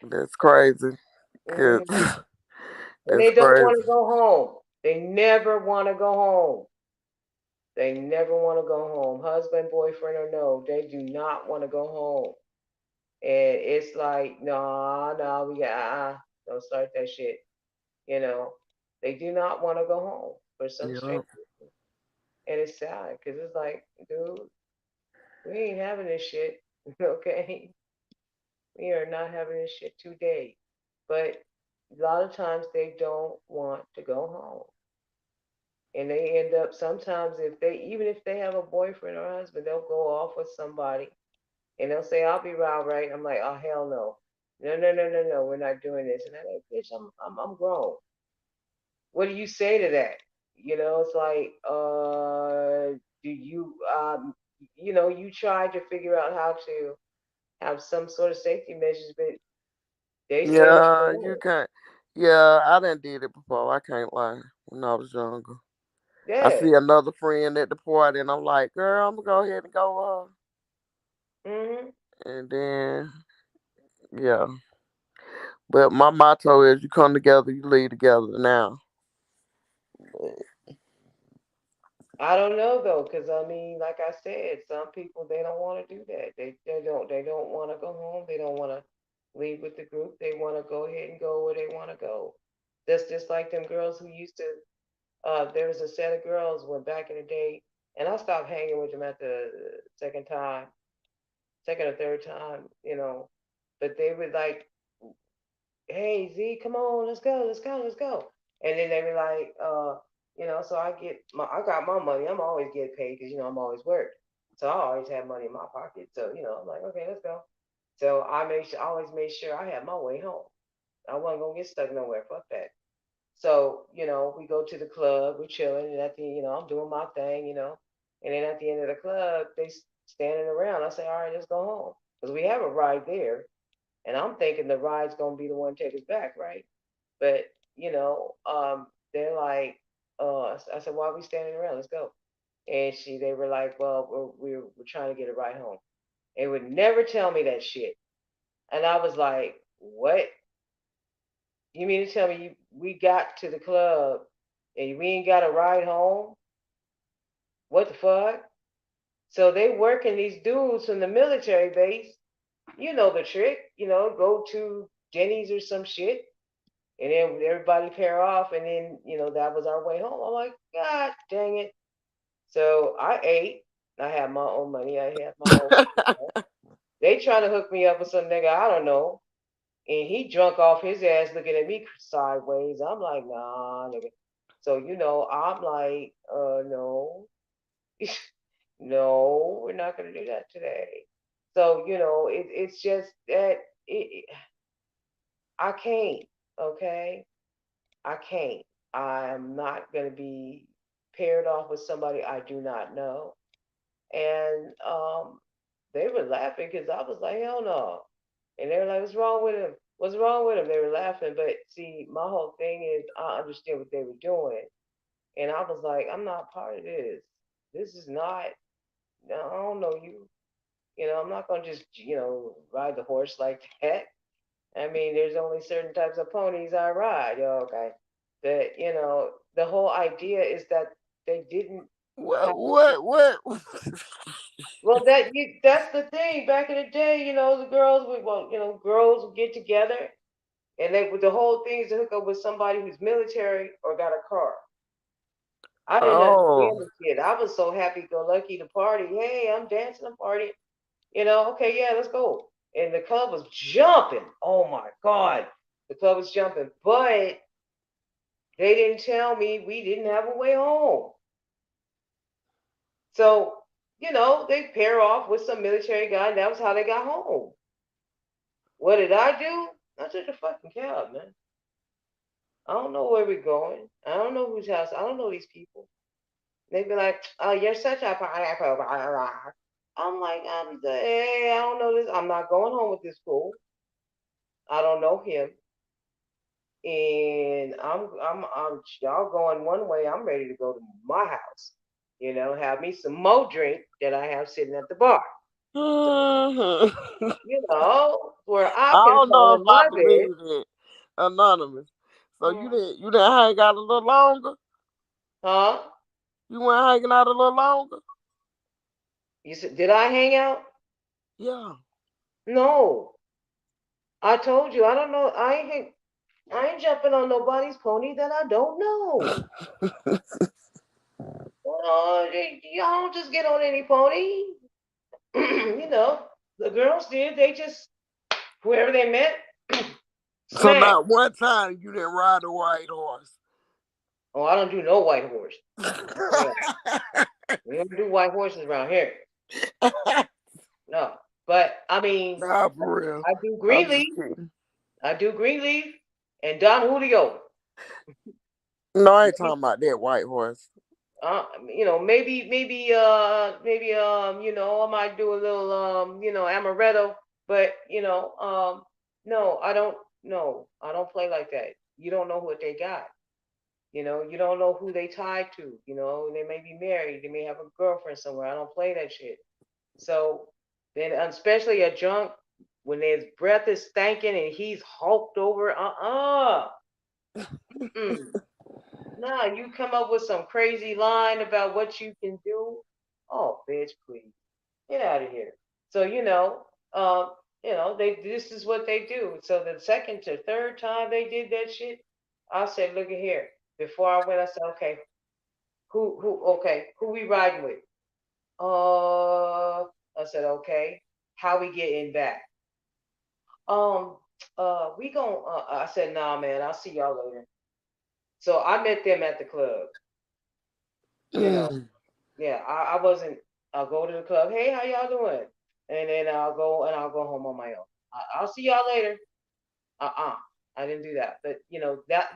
That's crazy. Cause Mhm. And that's they don't want crazy. to go home. They never want to go home. They never want to go home. Husband, boyfriend, or no, they do not want to go home. And it's like, nah, nah, we got, don't start that shit. You know, they do not want to go home for some Yeah. strange reason. And it's sad because it's like, dude, we ain't having this shit. Okay? We are not having this shit today. But a lot of times they don't want to go home. And they end up sometimes even if they have a boyfriend or a husband, they'll go off with somebody and they'll say, I'll be right. I'm like, oh hell no. No, no, no, no, no, we're not doing this. And I'm like, bitch, I'm grown. What do you say to that? It's like, do you you try to figure out how to have some sort of safety measures, but they say that Yeah, you you won't. can't. Yeah, I done did it before. I can't lie. When I was younger, I Yeah. see another friend at the party, and I'm like, "Girl, I'm gonna go ahead and go." Mhm. And then, yeah. But my motto is, you come together, you lead together. Now, I don't know though, because I mean, like I said, some people they don't want to do that. They don't want to go home. They don't want to leave with the group. They want to go ahead and go where they want to go. That's just like them girls who used to. There was a set of girls when back in the day, and I stopped hanging with them at the second time, second or third time, But they would like, hey Z, come on, let's go. And then they were like, so I got my money. I'm always get paid because I'm always worked. So I always have money in my pocket. So, I'm like, okay, let's go. So I always made sure I had my way home. I wasn't gonna get stuck nowhere. Fuck that. So, we go to the club, we're chilling, and at the I'm doing my thing, and then at the end of the club, they standing around. I say, all right, let's go home. Because we have a ride there. And I'm thinking the ride's gonna be the one to take us back, right? But they're like, I said, why are we standing around? Let's go. And they were like, well, we're trying to get a ride home. They would never tell me that shit. And I was like, what? You mean to tell me we got to the club and we ain't got a ride home? What the fuck? So they working these dudes from the military base. You know the trick, go to Denny's or some shit, and then everybody pair off, and then that was our way home. I'm like, God dang it! So I ate. I had my own money. I had my own. They trying to hook me up with some nigga I don't know, And he drunk off his ass looking at me sideways. I'm like, nah, nigga. So, I'm like, no. No, we're not going to do that today. So, it's just that I can't, okay? I can't. I'm not going to be paired off with somebody I do not know. And they were laughing because I was like, hell no. And they were like, what's wrong with him? What's wrong with him? They were laughing. But see, my whole thing is I understand what they were doing. And I was like, I'm not part of this. This is not, no, I don't know you. I'm not going to just, ride the horse like that. I mean, there's only certain types of ponies I ride, okay? That, the whole idea is that they didn't. What? Well, that's the thing. Back in the day, the girls girls would get together, and the whole thing is to hook up with somebody who's military or got a car. I didn't understand this shit. I was so happy-go-lucky to party. Hey, I'm dancing a party. Okay, yeah, let's go. And the club was jumping. Oh my God, the club was jumping. But they didn't tell me we didn't have a way home. So they pair off with some military guy, and that was how they got home. What did I do? I took the fucking cab, man. I don't know where we're going. I don't know whose house. I don't know these people. They'd be like, "Oh, you're such a pineapple." I'm like, hey, I don't know this. I'm not going home with this fool. I don't know him. And I'm y'all going one way. I'm ready to go to my house. Have me some more drink that I have sitting at the bar. Where I can don't fall know in my about the bed. that. Anonymous. So you didn't hang out a little longer? Huh? You weren't hanging out a little longer? You said, did I hang out? Yeah. No. I told you, I don't know. I ain't jumping on nobody's pony that I don't know. Y'all don't just get on any pony. The girls did. They just, whoever they met, so not one time you didn't ride a white horse. Oh, I don't do no white horse. We don't do white horses around here. No. But, I mean, nah, for real. I do Greenleaf. I do Greenleaf and Don Julio. No, I ain't talking about that white horse. Maybe, I might do a little, amaretto, but, no, I don't play like that. You don't know what they got. You don't know who they tied to. They may be married. They may have a girlfriend somewhere. I don't play that shit. So then, especially a drunk, when his breath is stinking and he's hulked over, Nah, you come up with some crazy line about what you can do. Oh, bitch, please get out of here. So this is what they do. So the second to third time they did that shit, I said, look at here. Before I went, I said, okay, who we riding with? I said, okay, how we getting back? We gon' I said, nah, man, I'll see y'all later. So I met them at the club. Yeah, I wasn't. I'll go to the club. Hey, how y'all doing? And then I'll go home on my own. I'll see y'all later. I didn't do that. But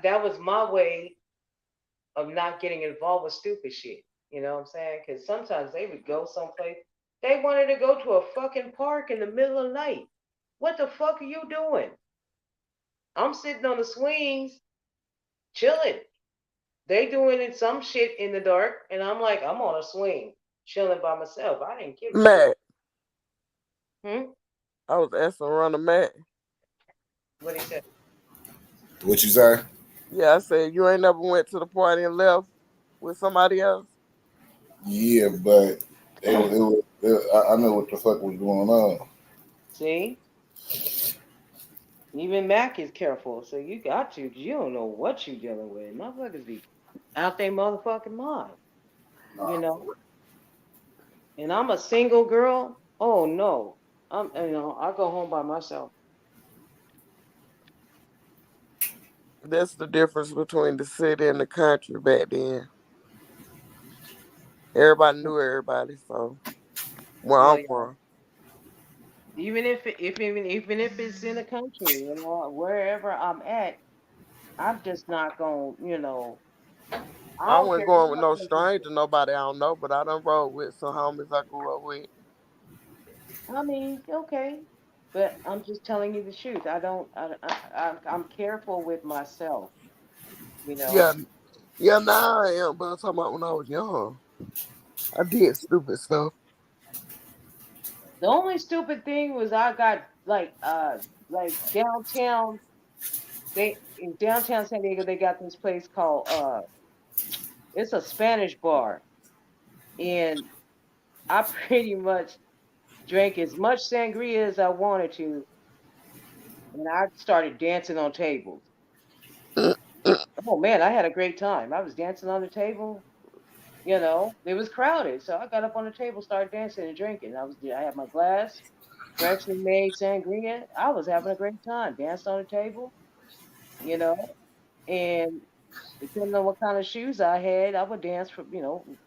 that was my way of not getting involved with stupid shit. You know what I'm saying? Because sometimes they would go someplace. They wanted to go to a fucking park in the middle of the night. What the fuck are you doing? I'm sitting on the swings, chilling. They doing some shit in the dark, and I'm like, I'm on a swing, chilling by myself. I didn't give a shit. I was asking around the mat. What he said? What you say? Yeah, I said you ain't never went to the party and left with somebody else. Yeah, but I know what the fuck was going on. See? Even Mac is careful, so you got to, because you don't know what you dealing with. Motherfuckers be out their motherfucking mind. And I'm a single girl. Oh no. I go home by myself. That's the difference between the city and the country back then. Everybody knew everybody, so where Well, I'm yeah. from. Even if it's in the country, wherever I'm at, I'm just not gonna, I I don't wasn't care who going with my no cousin is. stranger, nobody I don't know, but I done rode with some homies I grew up with. I mean, okay, but I'm just telling you the truth. I don't. I'm careful with myself. You know, Yeah, yeah, now I am, but I'm talking about when I was young. I did stupid stuff. the only stupid thing was I got like downtown. They in downtown San Diego they got this place called it's a Spanish bar, and I pretty much drank as much sangria as I wanted to, and I started dancing on tables. Oh man, I had a great time. I was dancing on the table. It was crowded, so I got up on the table, started dancing and drinking. I had my glass, freshly made sangria. I was having a great time. Danced on the table, you know, and depending on what kind of shoes I had, I would dance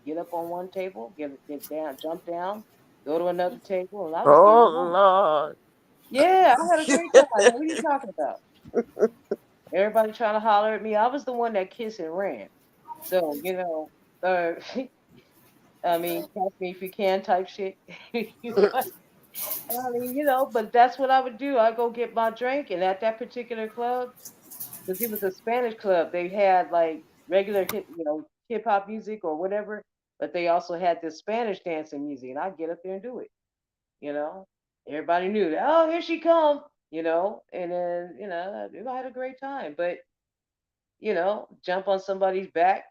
get up on one table, get down, jump down, go to another table, and I was getting it Oh on. Lord. Yeah, I had a great time. What are you talking about? Everybody trying to holler at me. I was the one that kissed and ran. So, I mean, catch me if you can type shit. I mean, but that's what I would do. I go get my drink, and at that particular club, because it was a Spanish club, they had like regular hip hop music or whatever, but they also had this Spanish dancing music, and I'd get up there and do it. You know, everybody knew that. Oh, here she come. And then I had a great time. But jump on somebody's back.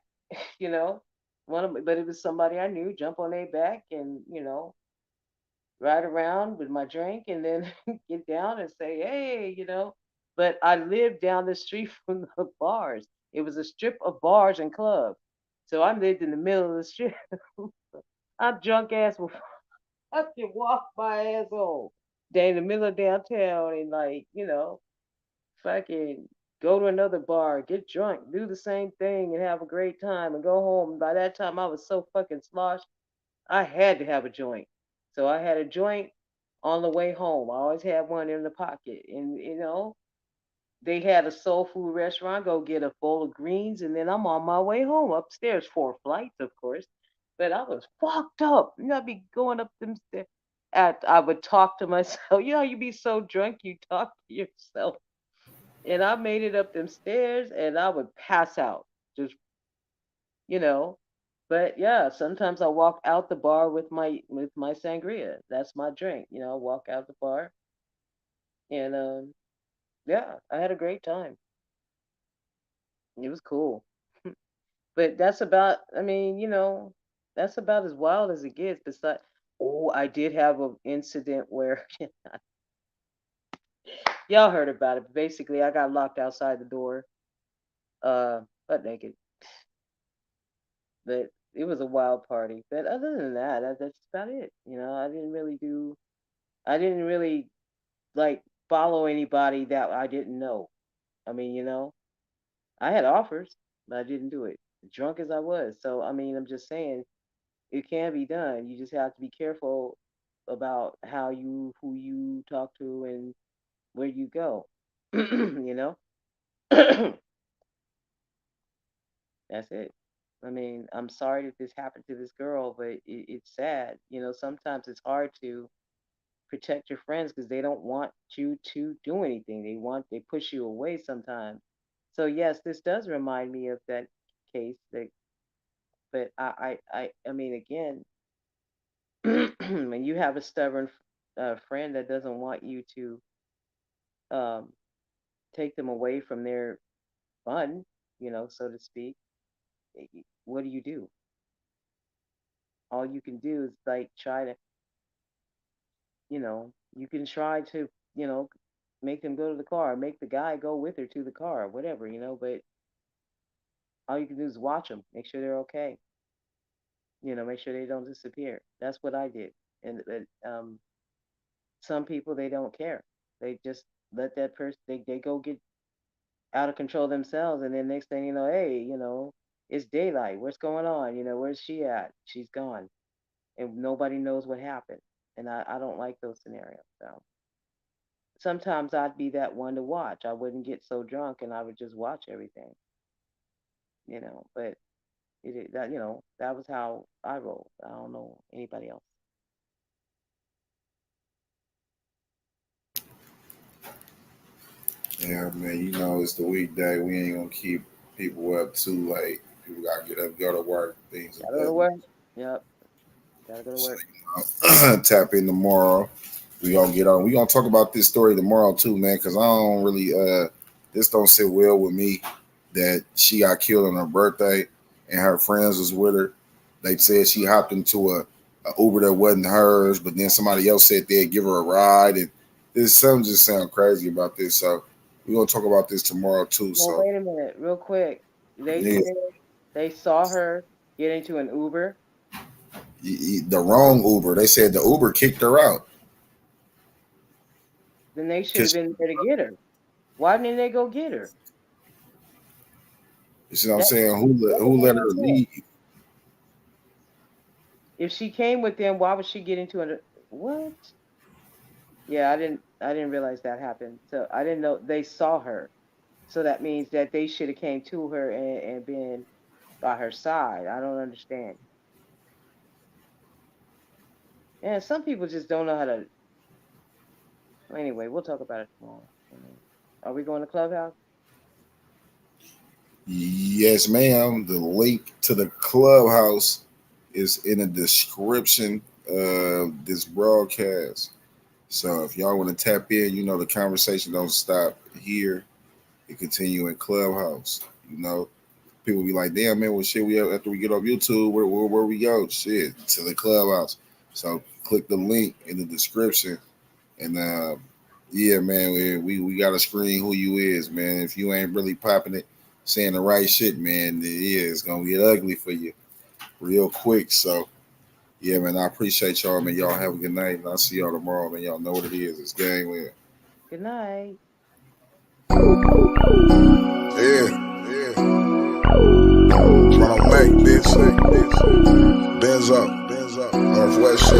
You know, but it was somebody I knew. Jump on their back and ride around with my drink and then get down and say, hey. But I lived down the street from the bars. It was a strip of bars and clubs. So I lived in the middle of the strip. I'm drunk ass. I could walk my ass home. Day in the middle of downtown and fucking go to another bar, get drunk, do the same thing and have a great time and go home. And by that time I was so fucking sloshed I had to have a joint. So I had a joint on the way home. I always had one in the pocket. And, they had a soul food restaurant. Go get a bowl of greens. And then I'm on my way home upstairs, 4 flights, of course. But I was fucked up. I'd be going up them stairs. I would talk to myself. You know, you be so drunk, you talk to yourself. And I made it up them stairs and I would pass out. Just you know. But yeah, sometimes I walk out the bar with my sangria. That's my drink. I walk out the bar and yeah, I had a great time. It was cool. But that's about I mean, that's about as wild as it gets. Besides oh, I did have an incident where y'all heard about it. Basically I got locked outside the door, butt naked. But it was a wild party. But other than that, that's about it. I didn't really like follow anybody that I didn't know. I mean, I had offers, but I didn't do it. Drunk as I was. So I mean, I'm just saying it can be done. You just have to be careful about who you talk to and where you go. That's it. I mean, I'm sorry that this happened to this girl, but it's sad. Sometimes it's hard to protect your friends because they don't want you to do anything. They push you away sometimes. So yes, this does remind me of that case. But I mean, again, when you have a stubborn friend that doesn't want you to um, take them away from their fun, so to speak, what do you do? All you can do is like try to, you can try to, you know, make them go to the car, make the guy go with her to the car, whatever, but all you can do is watch them, make sure they're okay, make sure they don't disappear. That's what I did. And some people, they don't care. They just let that person, they go get out of control themselves, and then next thing you know, hey, it's daylight. What's going on? Where's she at? She's gone, and nobody knows what happened. And I don't like those scenarios. So sometimes I'd be that one to watch. I wouldn't get so drunk, and I would just watch everything. But that was how I rolled. I don't know anybody else. Yeah, man, it's the weekday. We ain't gonna keep people up too late. People gotta get up, go to work, things Gotta go to work. Yep. Gotta go to work. Tap in tomorrow. We gonna get on. We gonna talk about this story tomorrow too, man, because I don't really this don't sit well with me that she got killed on her birthday and her friends was with her. They said she hopped into a Uber that wasn't hers, but then somebody else said they'd give her a ride, and there's something just sound crazy about this. So we're gonna talk about this tomorrow too. Well, So wait a minute, real quick. They said they saw her get into an Uber. The wrong Uber. They said the Uber kicked her out. Then they should have been there to get her. Why didn't they go get her? You see what I'm saying? Who let her leave? If she came with them, why would she get into a what? Yeah, I didn't realize that happened. So I didn't know they saw her. So that means that they should have came to her and been by her side. I don't understand. Yeah, some people just don't know how to. Anyway, we'll talk about it tomorrow. Are we going to Clubhouse? Yes, ma'am. The link to the Clubhouse is in the description of this broadcast. So if y'all want to tap in, the conversation don't stop here. It continue in Clubhouse. People be like, damn, man, what shit we have after we get off YouTube? Where we go? Shit, to the Clubhouse. So click the link in the description. And yeah, man, we got to screen who you is, man. If you ain't really popping it, saying the right shit, man, it's going to get ugly for you real quick. So, yeah, man, I appreciate y'all, man. Y'all have a good night, and I'll see y'all tomorrow, man. Y'all know what it is. It's Gangland. Good night. Yeah. Run on Mac, bitch. Benz up. Northwest shit.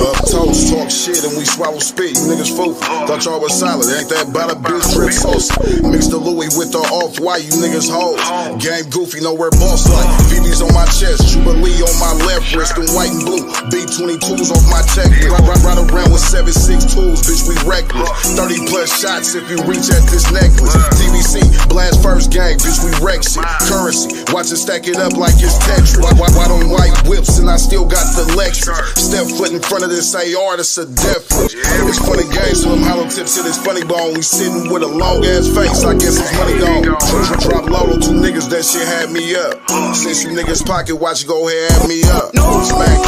Up toast, talk shit, and we swallow spit. You niggas fool. Thought y'all was solid. Ain't that about a bitch drip sauce? Mix the Louis with the off-white. You niggas hoes. Game goofy, nowhere boss like. VV's on my chest, Jubilee on my left wrist, and white and blue. B-22s off my checklist. Ride around with 7.6 tools, bitch, we reckless. 30 plus shots if you reach at this necklace. TVC, blast first gang, bitch, we wreck shit. Currency, watch it stack it up like it's Tetris. White on white whips, and I still got the Lexus. Step foot in front of this AR, that's a death wish. It's funny games to them hollow tips to this funny bone. We sitting with a long ass face, I guess it's money gone. Drop low to 2 niggas, that shit had me up. Since you niggas pocket, watch you go ahead, add me up. Smack.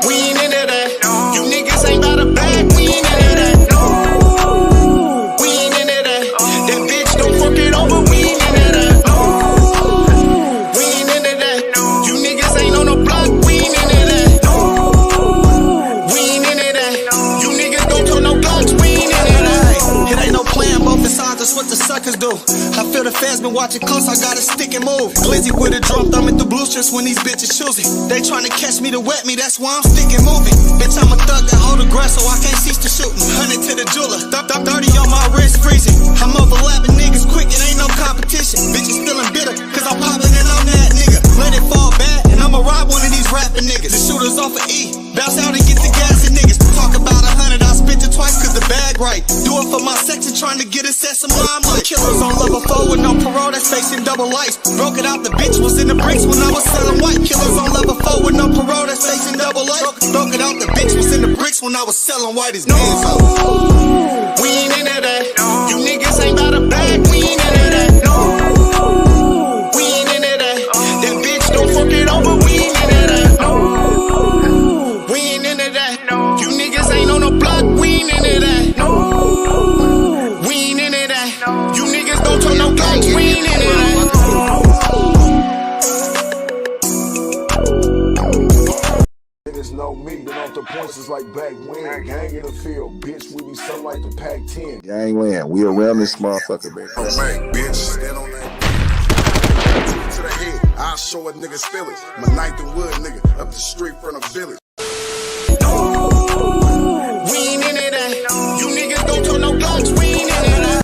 We ain't into that. You niggas ain't about a bag, we ain't into that. We ain't into that. That bitch don't fuck it over, we ain't into that. We ain't into that. You niggas ain't on the block, we ain't into that. We ain't into that. You niggas don't turn no blocks, we ain't into that. It ain't no plan, both sides, that's what the suckers do. I feel the fans been watching close, I gotta stick and move. Glizzy with a drum, thumbing through blue strips when these bitches choosing. They tryna catch me to wet me, that's why I'm sticking moving. Bitch, I'm a thug that hold a grass, so I can't cease to shooting. 100 to the jeweler, 30 on my wrist freezing. I'm overlapping niggas quick, it ain't no competition. Bitches feeling bitter, cause I'm popping and I'm that nigga. Let it fall back, and I'ma rob one of these rapping niggas. The shooters off of E, bounce out and get the gas and niggas. Talk about 100, I spent it twice cause the bag right. Do it for my section, trying to get a set some limelight. Killers on level 4 with no parole, that's facing double life. Broke it out, the bitch was in the bricks when I was selling white. Killers on level 4 with no parole, that's facing double life. Broke it out, the bitch was in the bricks when I was selling white as hands up. We ain't into that. You niggas ain't about a bag, we ain't into that. We ain't into that. That bitch don't fuck it over, we ain't into that. We ain't into that. You niggas ain't on the block, we ain't into that. We ain't into that. You niggas don't turn no blocks, we ain't into that. Niggas know me, been off the points is like back when. Gang in the field, bitch, we be something like the Pac-10. Gangland, we around this motherfucker, man. Oh, man, bitch, stand on that. To the head, I'll show a nigga's feelings. My 9th and Wood nigga, up the street from the village. We ain't into that. You niggas don't turn no blocks. We ain't into that.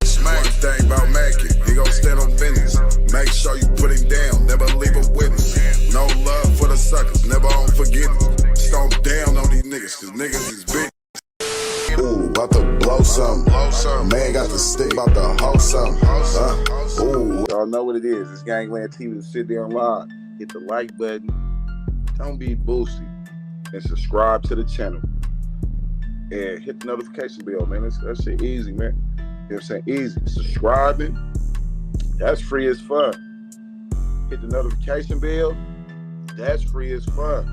Smack thing about Mackie, he gon' stand on business. Make sure you put him down, never leave him with it. No love for the suckers, never on forgiveness. Stomp down on these niggas, cause niggas is big. Ooh, about to blow something. Man got the stick, about to hold something. Ooh, y'all know what it is. It's Gangland TV. Sit there and live. Hit the like button. Don't be boosty. And subscribe to the channel. And hit the notification bell, man. That shit easy, man. You know what I'm saying? Easy. Subscribing, that's free as fuck. Hit the notification bell, that's free as fuck.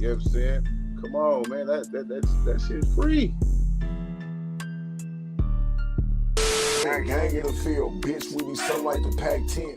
You know what I'm saying? Come on, man. That shit's free. Gang in the field, bitch, we be something like the Pac-10.